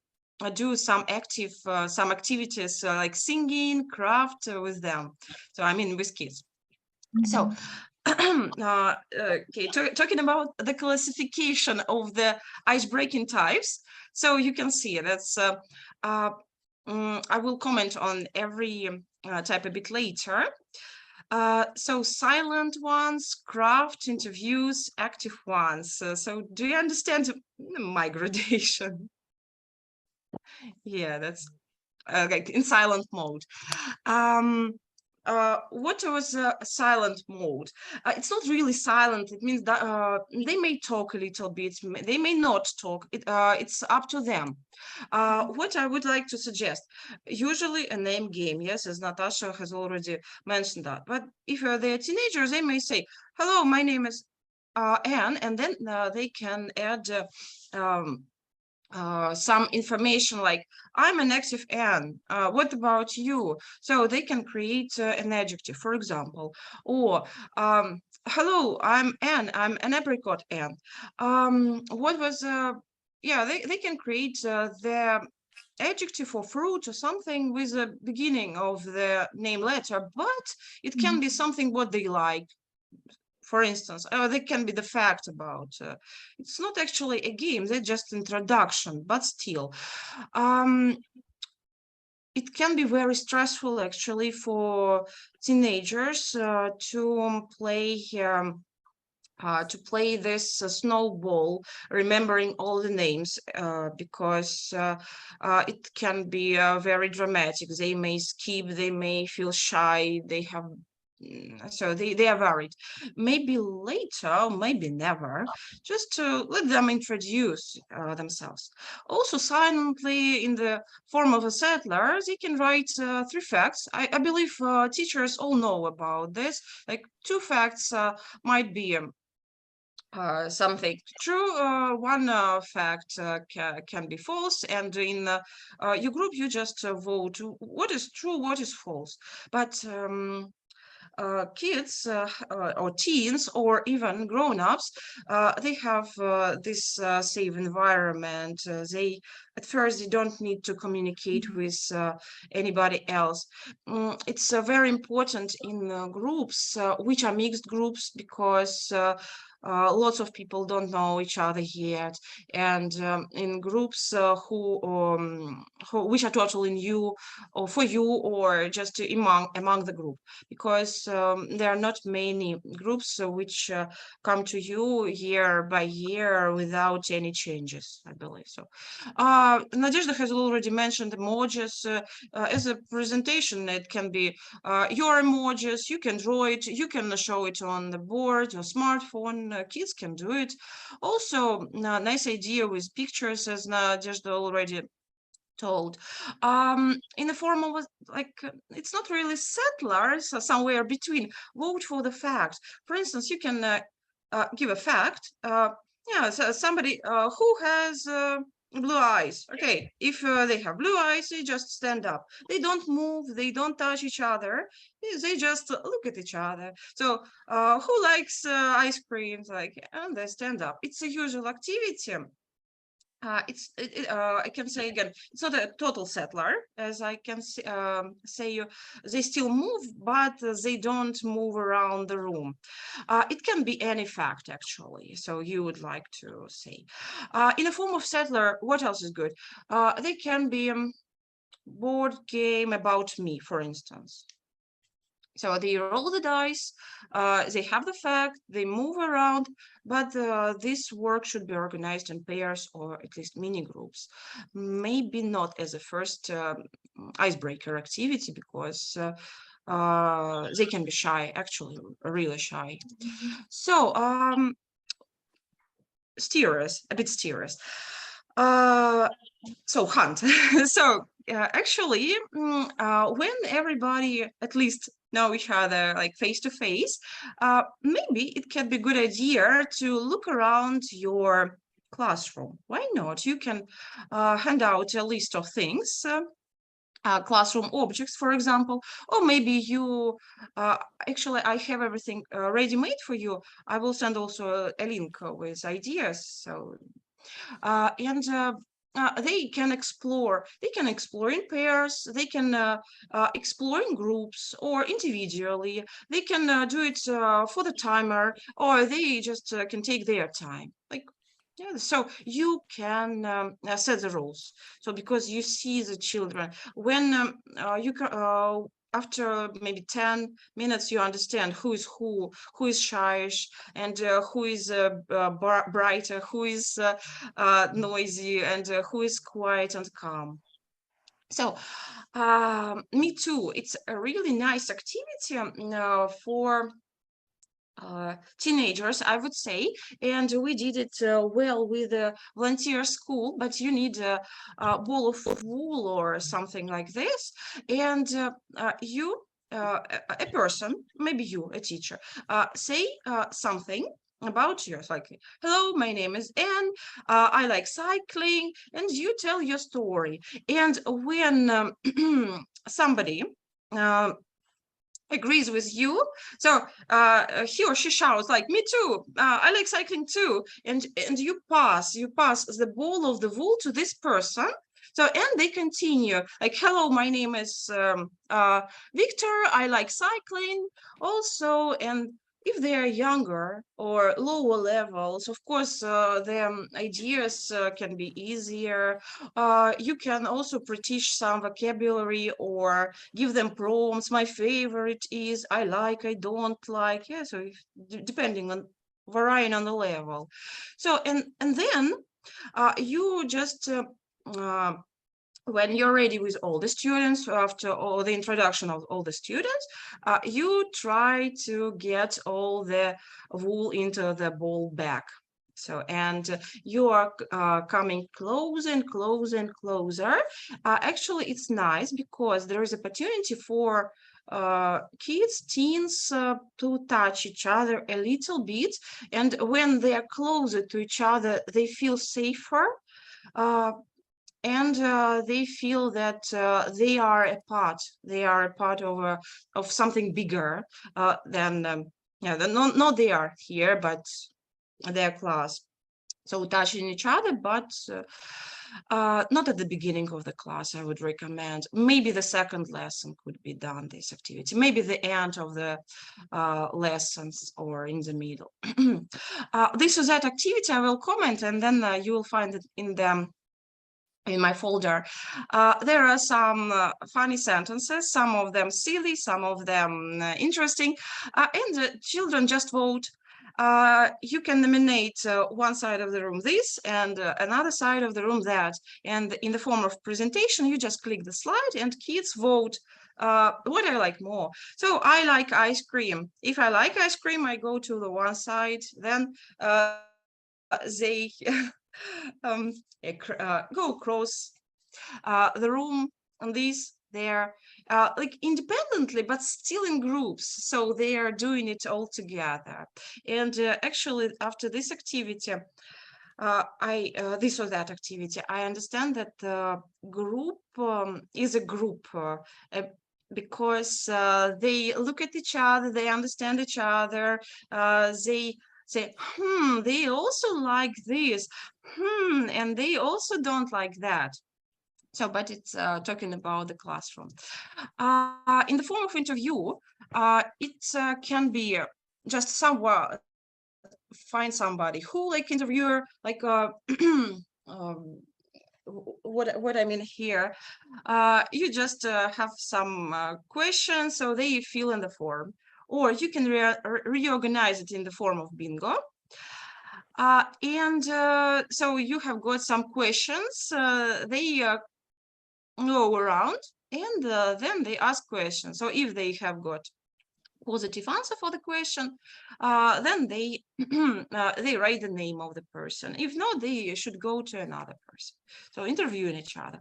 do some activities like singing, craft with them. So I mean, with kids. So okay, talking about the classification of the ice-breaking types. So you can see that's I will comment on every type a bit later. So silent ones, craft, interviews, active ones. So do you understand my gradation? Yeah, that's like in silent mode. What was silent mode? It's not really silent. It means that they may talk a little bit, they may not talk. It's up to them. What I would like to suggest, usually a name game, yes, as Natasha has already mentioned that. But if they're teenagers, they may say, hello, my name is Anne, and then they can add some information like, I'm an active Anne, what about you? So they can create an adjective, for example, or hello, I'm Anne, I'm an apricot Anne. What was, yeah, they can create their adjective or fruit or something with the beginning of the name letter, but it can be something what they like. For instance, they can be the fact about, it's not actually a game, they're just introduction, but still. It can be very stressful actually for teenagers to play this snowball, remembering all the names, because it can be very dramatic. They may skip, they may feel shy, they have, so they are worried. Maybe later, maybe never, just to let them introduce themselves. Also silently, in the form of a settler, they can write 3 facts. I believe teachers all know about this. Like 2 facts might be something true, 1 fact can be false, and in your group you just vote what is true, what is false. But kids or teens or even grown-ups, they have this safe environment. They at first they don't need to communicate with anybody else. It's very important in groups which are mixed groups, because lots of people don't know each other yet, and in groups which are totally new or for you, or just among the group, because there are not many groups which come to you year by year without any changes, I believe. So Nadezhda has already mentioned emojis as a presentation. It can be your emojis, you can draw it, you can show it on the board or smartphone. Kids can do it. Also, nice idea with pictures, as Nadezhda already told, in the form of like, it's not really settlers, so somewhere between. Vote for the fact. For instance, you can give a fact. Yeah, so somebody who has blue eyes. Okay, if they have blue eyes, they just stand up. They don't move, they don't touch each other, they just look at each other. So who likes ice cream? Like, and they stand up. It's a usual activity. I can say again, it's not a total settler, as I can say they still move, but they don't move around the room. It can be any fact, actually, so you would like to say. In a form of settler, what else is good? They can be board game about me, for instance. So they roll the dice, they have the fact, they move around, but this work should be organized in pairs or at least mini groups. Maybe not as a first icebreaker activity, because they can be shy, actually, really shy. So steerers, a bit steerers. So hunt. So actually, when everybody at least know each other like face to face, maybe it can be a good idea to look around your classroom. Why not? You can hand out a list of things, classroom objects, for example, or maybe you actually I have everything ready-made for you. I will send also a link with ideas. So they can explore. They can explore in pairs. They can explore in groups or individually. They can do it for the timer, or they just can take their time. Like, yeah. So you can set the rules. So because you see the children when you can. After maybe 10 minutes, you understand who is shy, and who is brighter, who is noisy, and who is quiet and calm. So me too, it's a really nice activity for teenagers, I would say, and we did it well with a volunteer school, but you need a ball of wool or something like this, and you, a person, maybe you, a teacher, say something about yours, like, hello, my name is Anne, I like cycling, and you tell your story. And when somebody agrees with you, so he or she shouts like, me too, I like cycling too, and you pass the ball of the wool to this person. So, and they continue like, hello, my name is Victor, I like cycling also. And if they are younger or lower levels, of course, their ideas can be easier. You can also teach some vocabulary or give them prompts. My favorite is I like, I don't like. Yeah, so depending on, varying on the level. So, and then you just when you're ready with all the students, after all the introduction of all the students, you try to get all the wool into the ball bag. So, and you are coming closer and closer and closer. Actually, it's nice because there is opportunity for kids, teens to touch each other a little bit. And when they are closer to each other, they feel safer. And they feel that they are a part of something bigger than yeah, not they are here, but their class. So touching each other, but not at the beginning of the class. I would recommend maybe the second lesson could be done, this activity, maybe the end of the lessons or in the middle. This is that activity. I will comment, and then you will find it in my folder. There are some funny sentences, some of them silly, some of them interesting, and the children just vote. You can nominate one side of the room this and another side of the room that, and in the form of presentation you just click the slide and kids vote what I like more. So I like ice cream. If I like ice cream, I go to the one side, then they go across the room on this there, like independently, but still in groups. So they are doing it all together. And actually, after this activity, this or that activity, I understand that the group is a group because they look at each other, they understand each other, they say, they also like this, and they also don't like that. So, but it's talking about the classroom. In the form of interview, it can be just someone, find somebody who like interviewer, like what I mean here, you just have some questions, so they fill in the form, or you can reorganize it in the form of bingo. So you have got some questions, they go around, and then they ask questions. So if they have got positive answer for the question, then they they write the name of the person. If not, they should go to another person. So interviewing each other.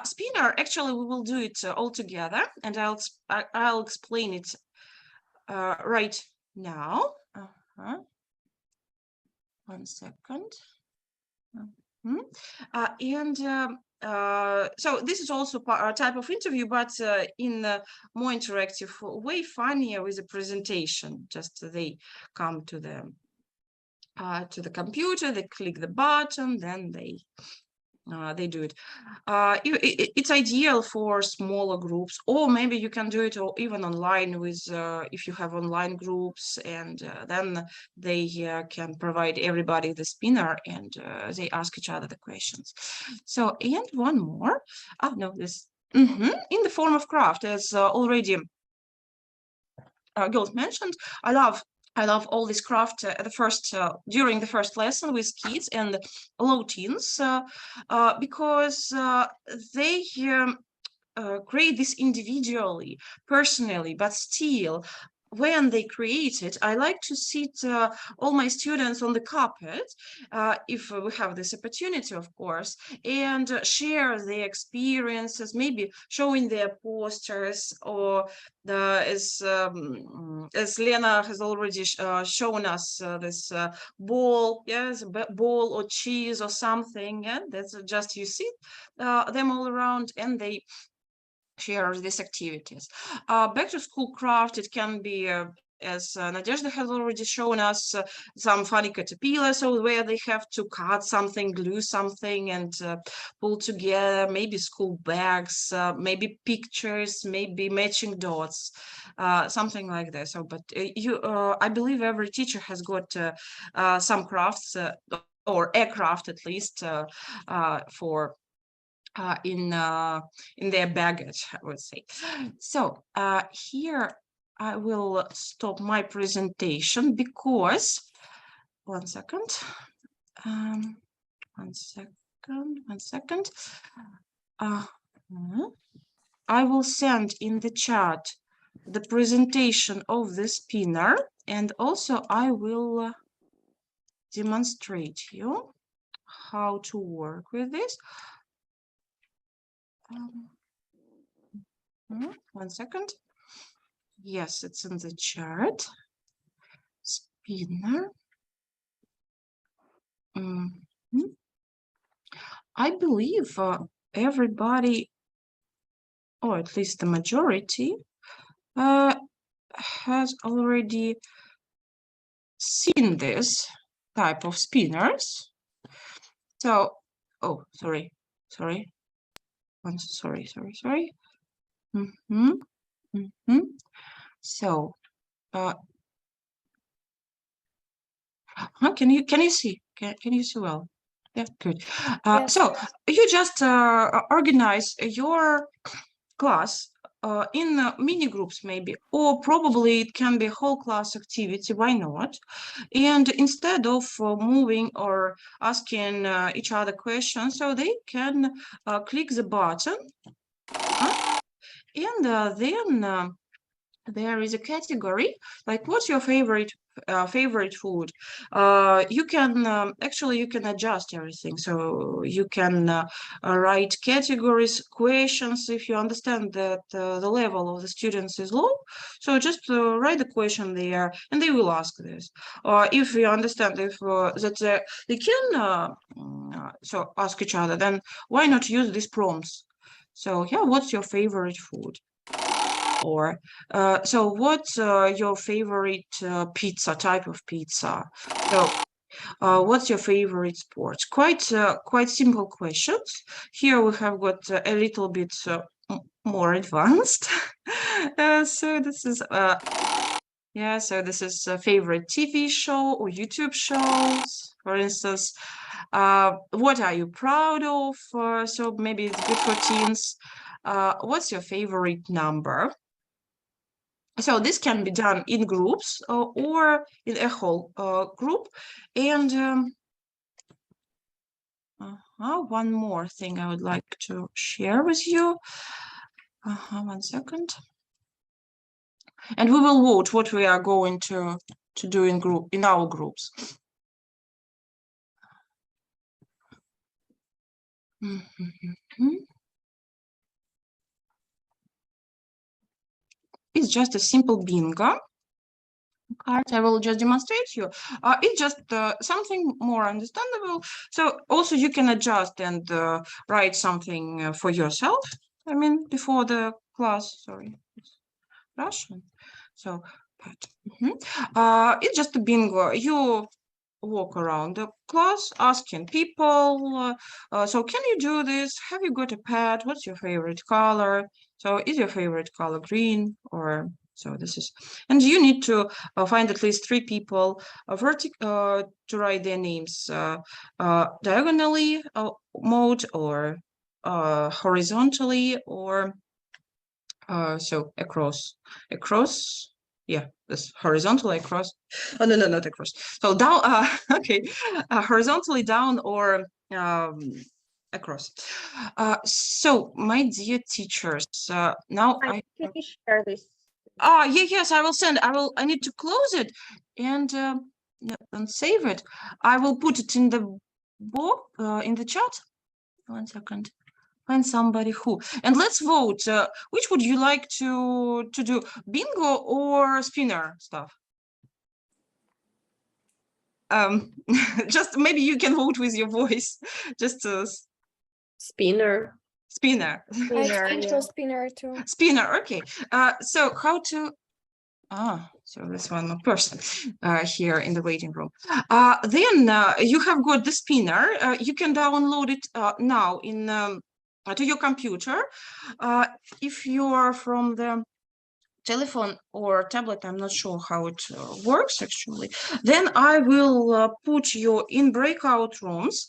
Spinner, actually, we will do it all together, and I'll explain it right now. 1 second. So this is also a type of interview, but in a more interactive way, funnier with a presentation. Just they come to the computer, they click the button, then they do it. It's ideal for smaller groups, or maybe you can do it even online with if you have online groups, and then they can provide everybody the spinner, and they ask each other the questions. So, and one more. Oh no, this in the form of craft, as already girls mentioned. I love all this craft during the first lesson with kids and low teens, because they create this individually, personally, but still, when they create it, I like to sit all my students on the carpet, if we have this opportunity, of course, and share their experiences, maybe showing their posters, or as Lena has already shown us this ball, yes, ball or cheese or something, yeah? That's just you sit them all around, and they share these activities. Back to school craft, it can be, as Nadezhda has already shown us, some funny caterpillars, so where they have to cut something, glue something, and pull together, maybe school bags, maybe pictures, maybe matching dots, something like that. So, but I believe every teacher has got some crafts, or a craft at least, for in their baggage, I would say. So here I will stop my presentation because 1 second. 1 second. I will send in the chat the presentation of the spinner, and also I will demonstrate you how to work with this. 1 second. Yes, it's in the chart. Spinner. I believe everybody, or at least the majority, has already seen this type of spinners. So, oh, sorry. Sorry. So, can you see? Can you see well? Yeah, good. Yes. So you just organize your class in mini groups, maybe, or probably it can be a whole class activity. Why not? And instead of moving or asking each other questions, so they can click the button, and then there is a category like what's your favorite food. You can actually you can adjust everything, so you can write categories, questions, if you understand that the level of the students is low, so just write the question there and they will ask this. If you understand if that they can so ask each other, then why not use these prompts? So yeah, what's your favorite food? Or so what's your favorite pizza, type of pizza? So what's your favorite sport? Quite simple questions. Here we have got a little bit more advanced. So this is yeah, so this is a favorite TV show or YouTube shows, for instance. What are you proud of? So maybe it's good for teens. What's your favorite number? So this can be done in groups or in a whole group. And one more thing I would like to share with you. 1 second. And we will vote what we are going to do in our groups. It's just a simple bingo card. I will just demonstrate you. It's just something more understandable. So also you can adjust and write something for yourself. I mean, before the class, sorry, it's Russian. So, but it's just a bingo. You walk around the class asking people, so can you do this? Have you got a pet? What's your favorite color? So is your favorite color green? Or so this is, and you need to find at least 3 people to write their names diagonally mode or horizontally or so across, yeah, this horizontally across. Oh, no, not across. So down, okay, horizontally down or across. So my dear teachers, now Can you share this? Yes, I will send. I need to close it and save it. I will put it in the book in the chat. 1 second. Find somebody who, and let's vote. Which would you like to do, bingo or spinner stuff? Just maybe you can vote with your voice. Just spinner. I think so, spinner too. Spinner, okay. So how to? So there's one more person here in the waiting room. Then you have got the spinner. You can download it now in to your computer. If you are from the telephone or tablet, I'm not sure how it works actually, then I will put you in breakout rooms.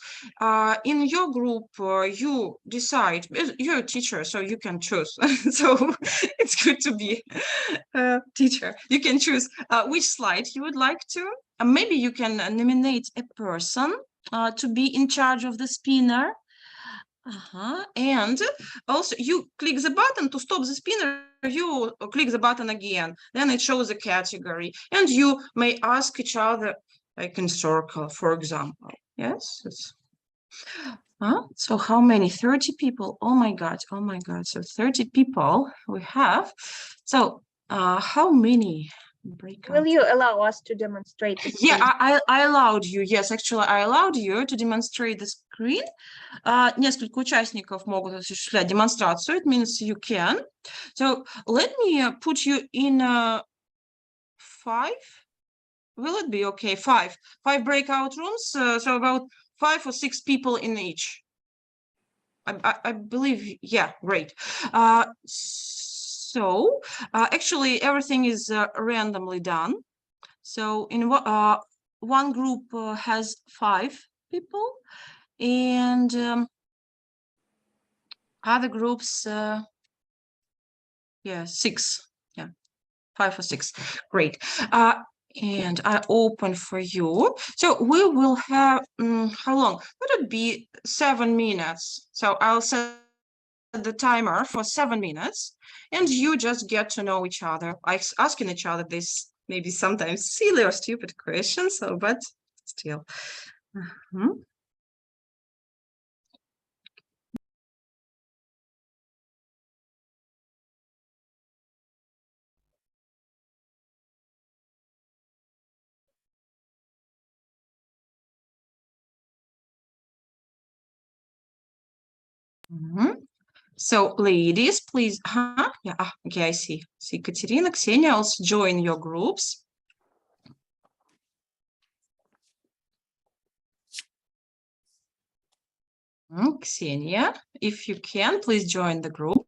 In your group, you decide, you're a teacher, so you can choose. So it's good to be a teacher. You can choose which slide you would like to. Maybe you can nominate a person to be in charge of the spinner. And also you click the button to stop the spinner, you click the button again, then it shows a category, and you may ask each other, like in circle, for example. Yes. So how many? 30 people. Oh my god. So 30 people we have. So how many breakouts? Will you allow us to demonstrate the screen? Yeah, I allowed you. Yes, actually, I allowed you to demonstrate the screen. Несколько участников могут осуществлять демонстрацию. It means you can. So let me put you in 5. Will it be okay? 5 breakout rooms. So about 5 or 6 people in each. I believe. Yeah, great. So actually, everything is randomly done. So in one group has 5 people, and other groups, 6. Yeah, 5 or 6. Great. And I open for you. So we will have how long? Would it be 7 minutes? So I'll set the timer for 7 minutes, and you just get to know each other, asking each other this maybe sometimes silly or stupid questions, but still. So, ladies, please. Yeah. Okay, I see. See, Katerina, Ksenia, also join your groups. Ksenia, if you can, please join the group.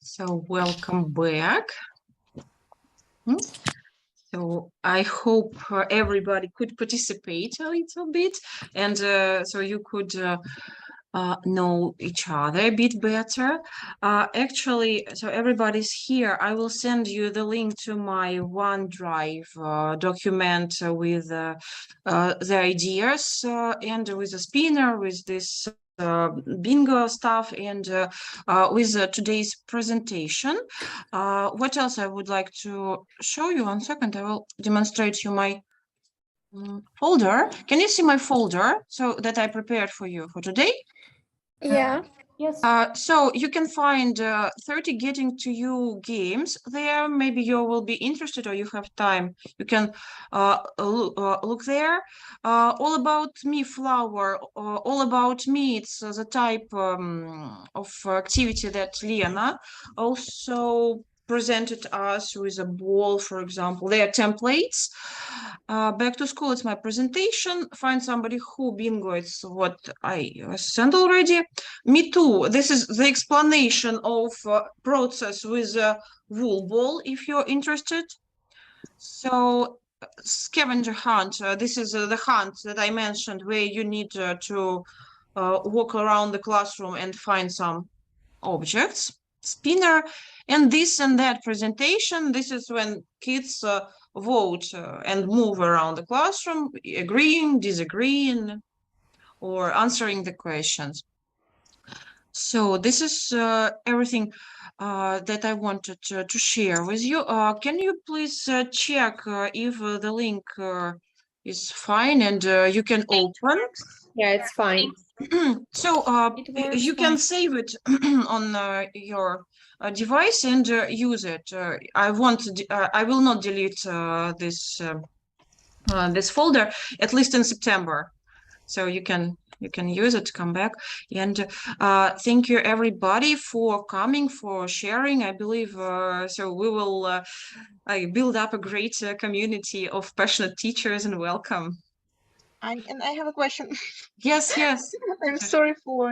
So welcome back. So I hope everybody could participate a little bit, and so you could know each other a bit better. Actually, so everybody's here. I will send you the link to my OneDrive document with the ideas and with a spinner, with this bingo stuff, and with today's presentation. What else I would like to show you? 1 second, I will demonstrate you my folder. Can you see my folder so that I prepared for you for today? Yeah. Yes. So you can find 30 getting to you games there. Maybe you will be interested or you have time. You can look there. All about me flower, all about me. It's the type of activity that Lena also presented us with a ball, for example. They are templates. Back to school, it's my presentation. Find somebody who bingo, it's what I sent already. Me too. This is the explanation of process with a wool ball, if you're interested. So scavenger hunt, this is the hunt that I mentioned, where you need to walk around the classroom and find some objects. Spinner, and this and that presentation, this is when kids vote and move around the classroom, agreeing, disagreeing, or answering the questions. So this is everything that I wanted to share with you. Can you please check if the link is fine and you can open? Yeah, it's fine. So you can save it on your device and use it. I will not delete this this folder, at least in September. So you can use it, come back. And thank you everybody for coming, for sharing. I believe so we will build up a great community of passionate teachers, and welcome. And I have a question. Yes, yes. I'm sorry for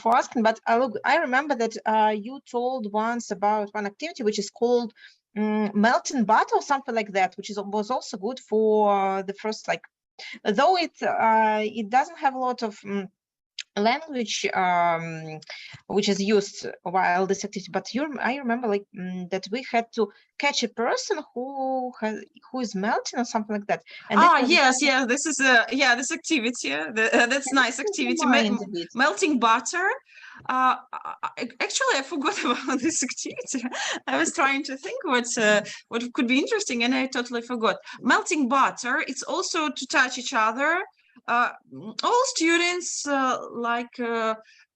asking, but I remember that you told once about one activity which is called melting butter or something like that, which was also good for the first, like, though it doesn't have a lot of language which is used while this activity, but I remember like that we had to catch a person who is melting or something like that. And yes, this is this activity, that's nice activity. Melting butter. Actually, I forgot about this activity. I was trying to think what could be interesting, and I totally forgot. Melting butter, it's also to touch each other. All students like I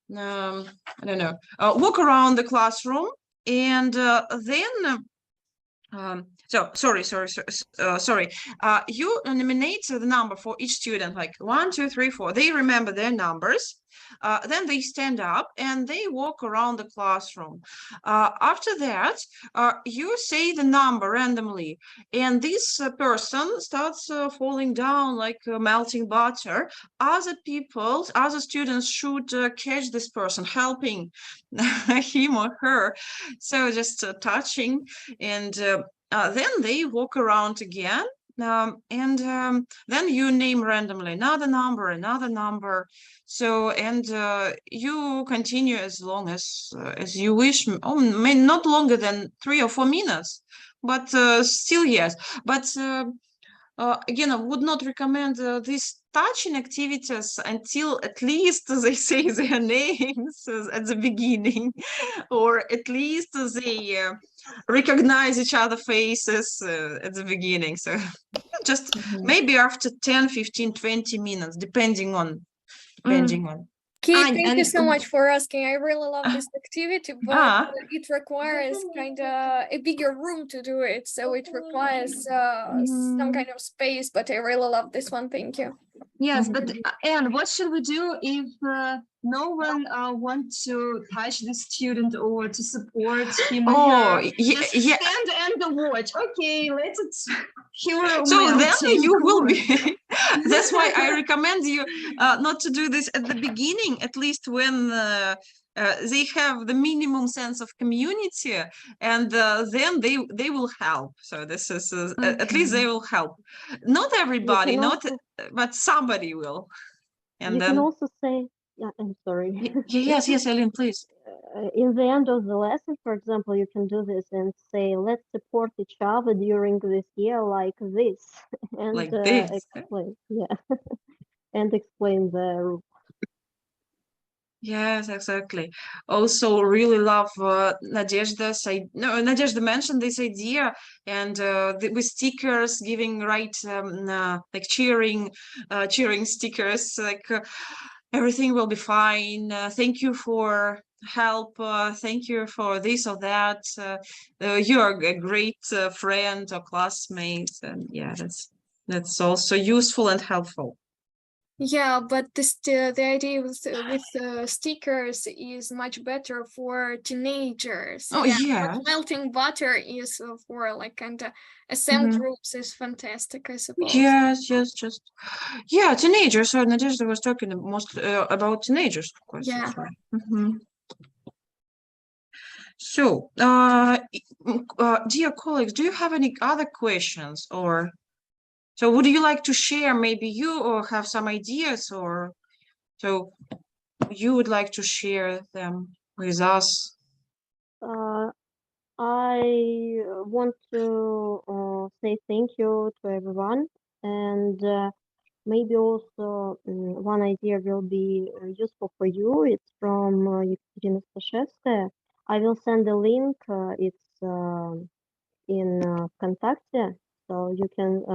don't know, walk around the classroom, and then so sorry, you nominate the number for each student, like 1, 2, 3, 4. They remember their numbers. Then they stand up and they walk around the classroom. After that, you say the number randomly, and this person starts falling down like melting butter. Other students should catch this person, helping him or her. So just touching, and then they walk around again then you name randomly another number. So, and you continue as long as you wish. Oh, maybe not longer than 3 or 4 minutes, but still yes. But again, I would not recommend these touching activities until at least they say their names at the beginning, or at least they recognize each other faces at the beginning. So just maybe after 10, 15, 20 minutes, depending on. Kate, thank you so much for asking. I really love this activity, but it requires kind of a bigger room to do it. So it requires some kind of space, but I really love this one. Thank you. Yes, but Anne, what should we do if no one wants to touch the student or to support him? Just stand and watch. Okay, let's so then you will be. That's why I recommend you not to do this at the beginning, at least when they have the minimum sense of community, and then they will help. So this is at least they will help. Not everybody, but somebody will. And you then can also say, yeah, I'm sorry. Yes, Eileen, please. In the end of the lesson, for example, you can do this and say, let's support each other during this year like this, and like this. Explain, and explain the rule. Yes, exactly. Also, really love Nadezhda's. Nadezhda mentioned this idea, and with stickers, giving like cheering stickers, like everything will be fine. Thank you for help. Thank you for this or that. You are a great friend or classmate, and yeah, that's also useful and helpful. Yeah, but the idea with stickers is much better for teenagers. Oh, yeah. But melting butter is for like kind of SM groups is fantastic, I suppose. Yes, just teenagers. So Nadezhda was talking mostly about teenagers, of course. Yeah. Right. So, dear colleagues, do you have any other questions, or? So would you like to share, maybe you or have some ideas, or so you would like to share them with us? I want to say thank you to everyone, and maybe also one idea will be useful for you. It's from Ekaterina Stashevskaya. I will send a link. It's in Kontakte. So you can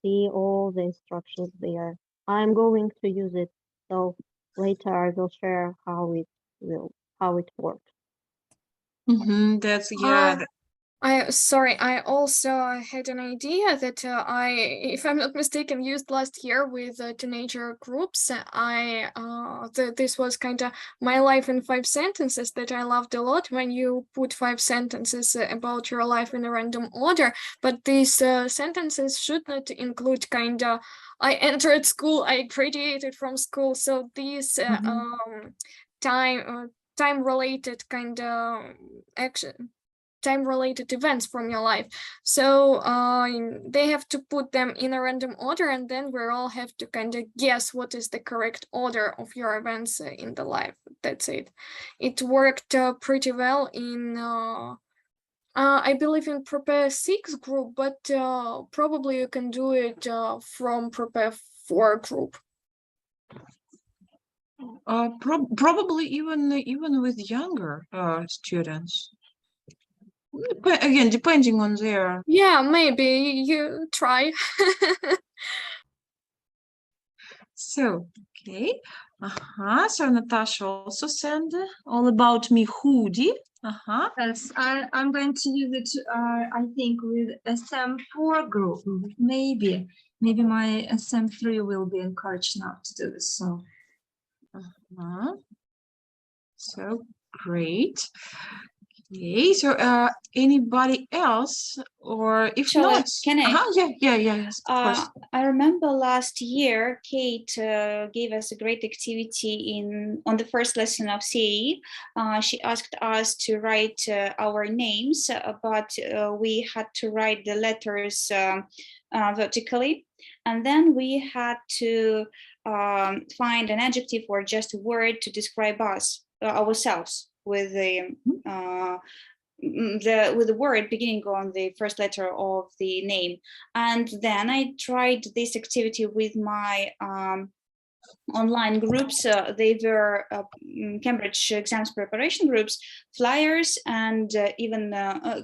see all the instructions there. I'm going to use it. So later I will share how it works. That's I also had an idea that if I'm not mistaken, used last year with teenager groups. This was kind of my life in 5 sentences that I loved a lot, when you put 5 sentences about your life in a random order. But these sentences should not include kind of, I entered school, I graduated from school. So these time-related kind of time-related events from your life. So they have to put them in a random order, and then we all have to kind of guess what is the correct order of your events in the life. That's it. It worked pretty well in, I believe, in Prepare 6 group, but probably you can do it from Prepare 4 group. Probably even with younger students. Again, depending on their. Yeah, maybe you try. So, okay. So Natasha also sent all about me hoodie. Yes, I'm going to use it, I think, with SM4 group. Maybe my SM3 will be encouraged now to do this. So, so great. Okay, so anybody else, or if not, can I? Yes, of course. I remember last year Kate gave us a great activity on the first lesson of CAE. She asked us to write our names, but we had to write the letters vertically. And then we had to find an adjective or just a word to describe ourselves with the word beginning on the first letter of the name. And then I tried this activity with my online groups. They were Cambridge exams preparation groups, flyers, and even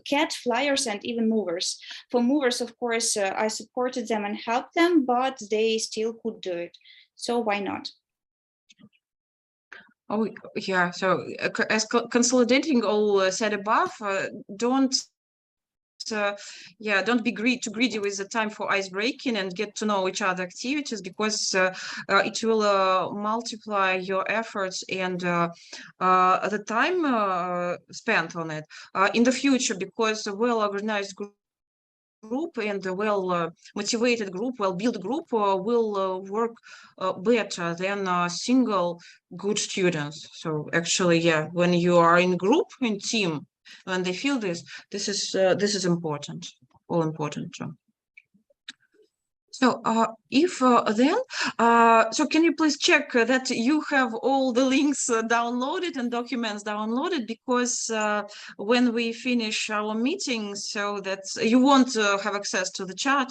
CAT flyers, and even movers. For movers, of course, I supported them and helped them, but they still could do it. So why not? Oh, yeah. So as consolidating all said above, don't be too greedy with the time for ice breaking and get to know each other activities, because it will multiply your efforts and the time spent on it in the future, because a well-organized group and a well-motivated group, well-built group will work better than single good students. So actually, yeah, when you are in group, in team, when they feel this is important, all important. So so can you please check that you have all the links downloaded and documents downloaded, because when we finish our meeting, so that you won't have access to the chat.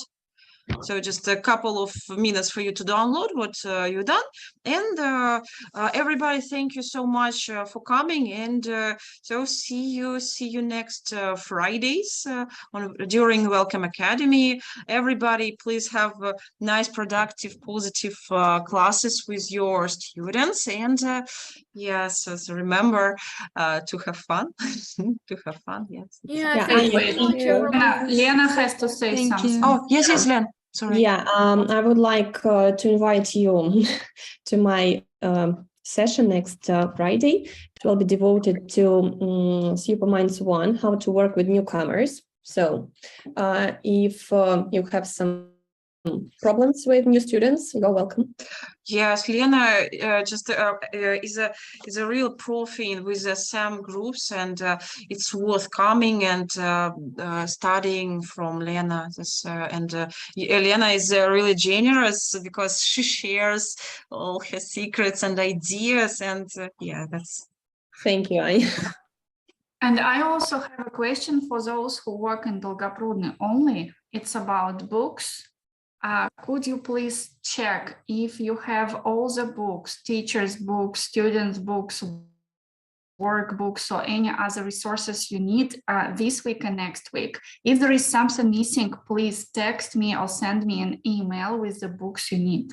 So just a couple of minutes for you to download what you've done. And everybody, thank you so much for coming. And so see you next Fridays during Welcome Academy. Everybody, please have nice, productive, positive classes with your students. And yes, so remember to have fun. To have fun, yes. Yeah, Wait. thank you. Lena has to say something. Oh, yes, Len. Sorry. Yeah, I would like to invite you to my session next Friday. It will be devoted to Superminds 1, how to work with newcomers. So if you have some problems with new students, you're welcome. Yes, Lena just is a real profi with some groups, and it's worth coming and studying from Lena. Lena is really generous because she shares all her secrets and ideas, and yeah, that's. Thank you, Anya. And I also have a question for those who work in Dolgoprudny only. It's about books. Could you please check if you have all the books, teachers' books, students' books, workbooks, or any other resources you need this week and next week? If there is something missing, please text me or send me an email with the books you need.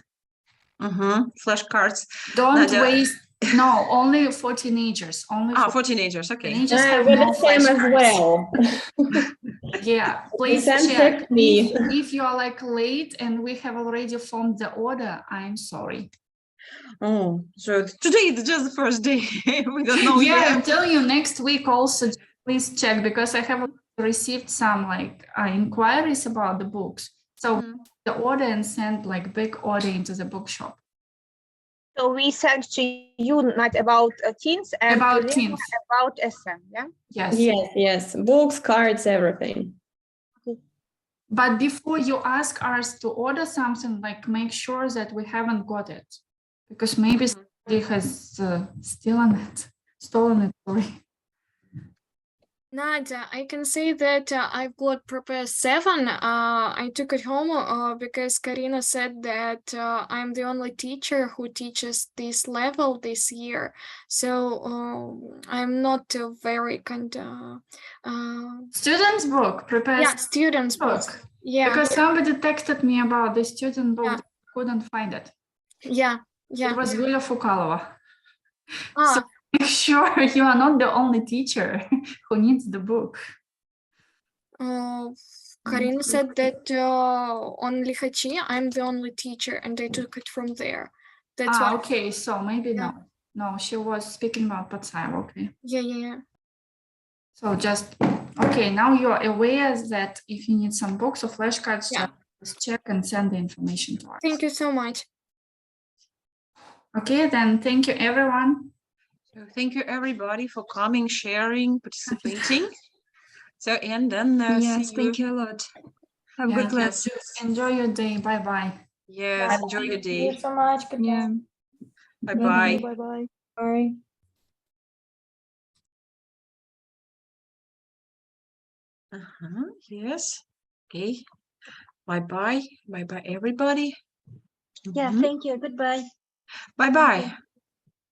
Flashcards. Don't waste. No, only for teenagers. Only for teenagers. Okay. Teenagers have we're no the same as well. Yeah, please check. If you are like late and we have already formed the order, I'm sorry. Oh, so today is just the first day. We don't know yet. Yeah, I'm telling you, next week also, please check, because I have received some like inquiries about the books. So the order and send like big order into the bookshop. So we sent to you not about teens and about teens, about SM, yeah? Yes. Books, cards, everything. But before you ask us to order something, like make sure that we haven't got it, because maybe somebody has stolen it. Sorry. Nadia, I can say that I've got Prepare 7. I took it home because Karina said that I'm the only teacher who teaches this level this year. So I'm not very student's book, Prepare. Yeah, student's book. Yeah. Because somebody texted me about the student book, couldn't find it. Yeah. It was Yulia Fukalova. So make sure you are not the only teacher who needs the book. Karina said that on Lihachi, I'm the only teacher, and I took it from there. That's why. Okay, so maybe no, she was speaking about Patsai. Okay. Yeah. So just okay. Now you are aware that if you need some books or flashcards, just check and send the information to us. Thank you so much. Okay, then thank you, everyone. So thank you, everybody, for coming, sharing, participating. So, and then yes, thank you a lot. Have a good Yeah, class. just enjoy your day. Bye bye. Yes, enjoy your Thank you day. so much. Goodbye. Yeah. Bye bye. Bye bye. Bye. Yes. Okay. Bye bye. Bye bye, everybody. Yeah, thank you. Goodbye. Bye bye.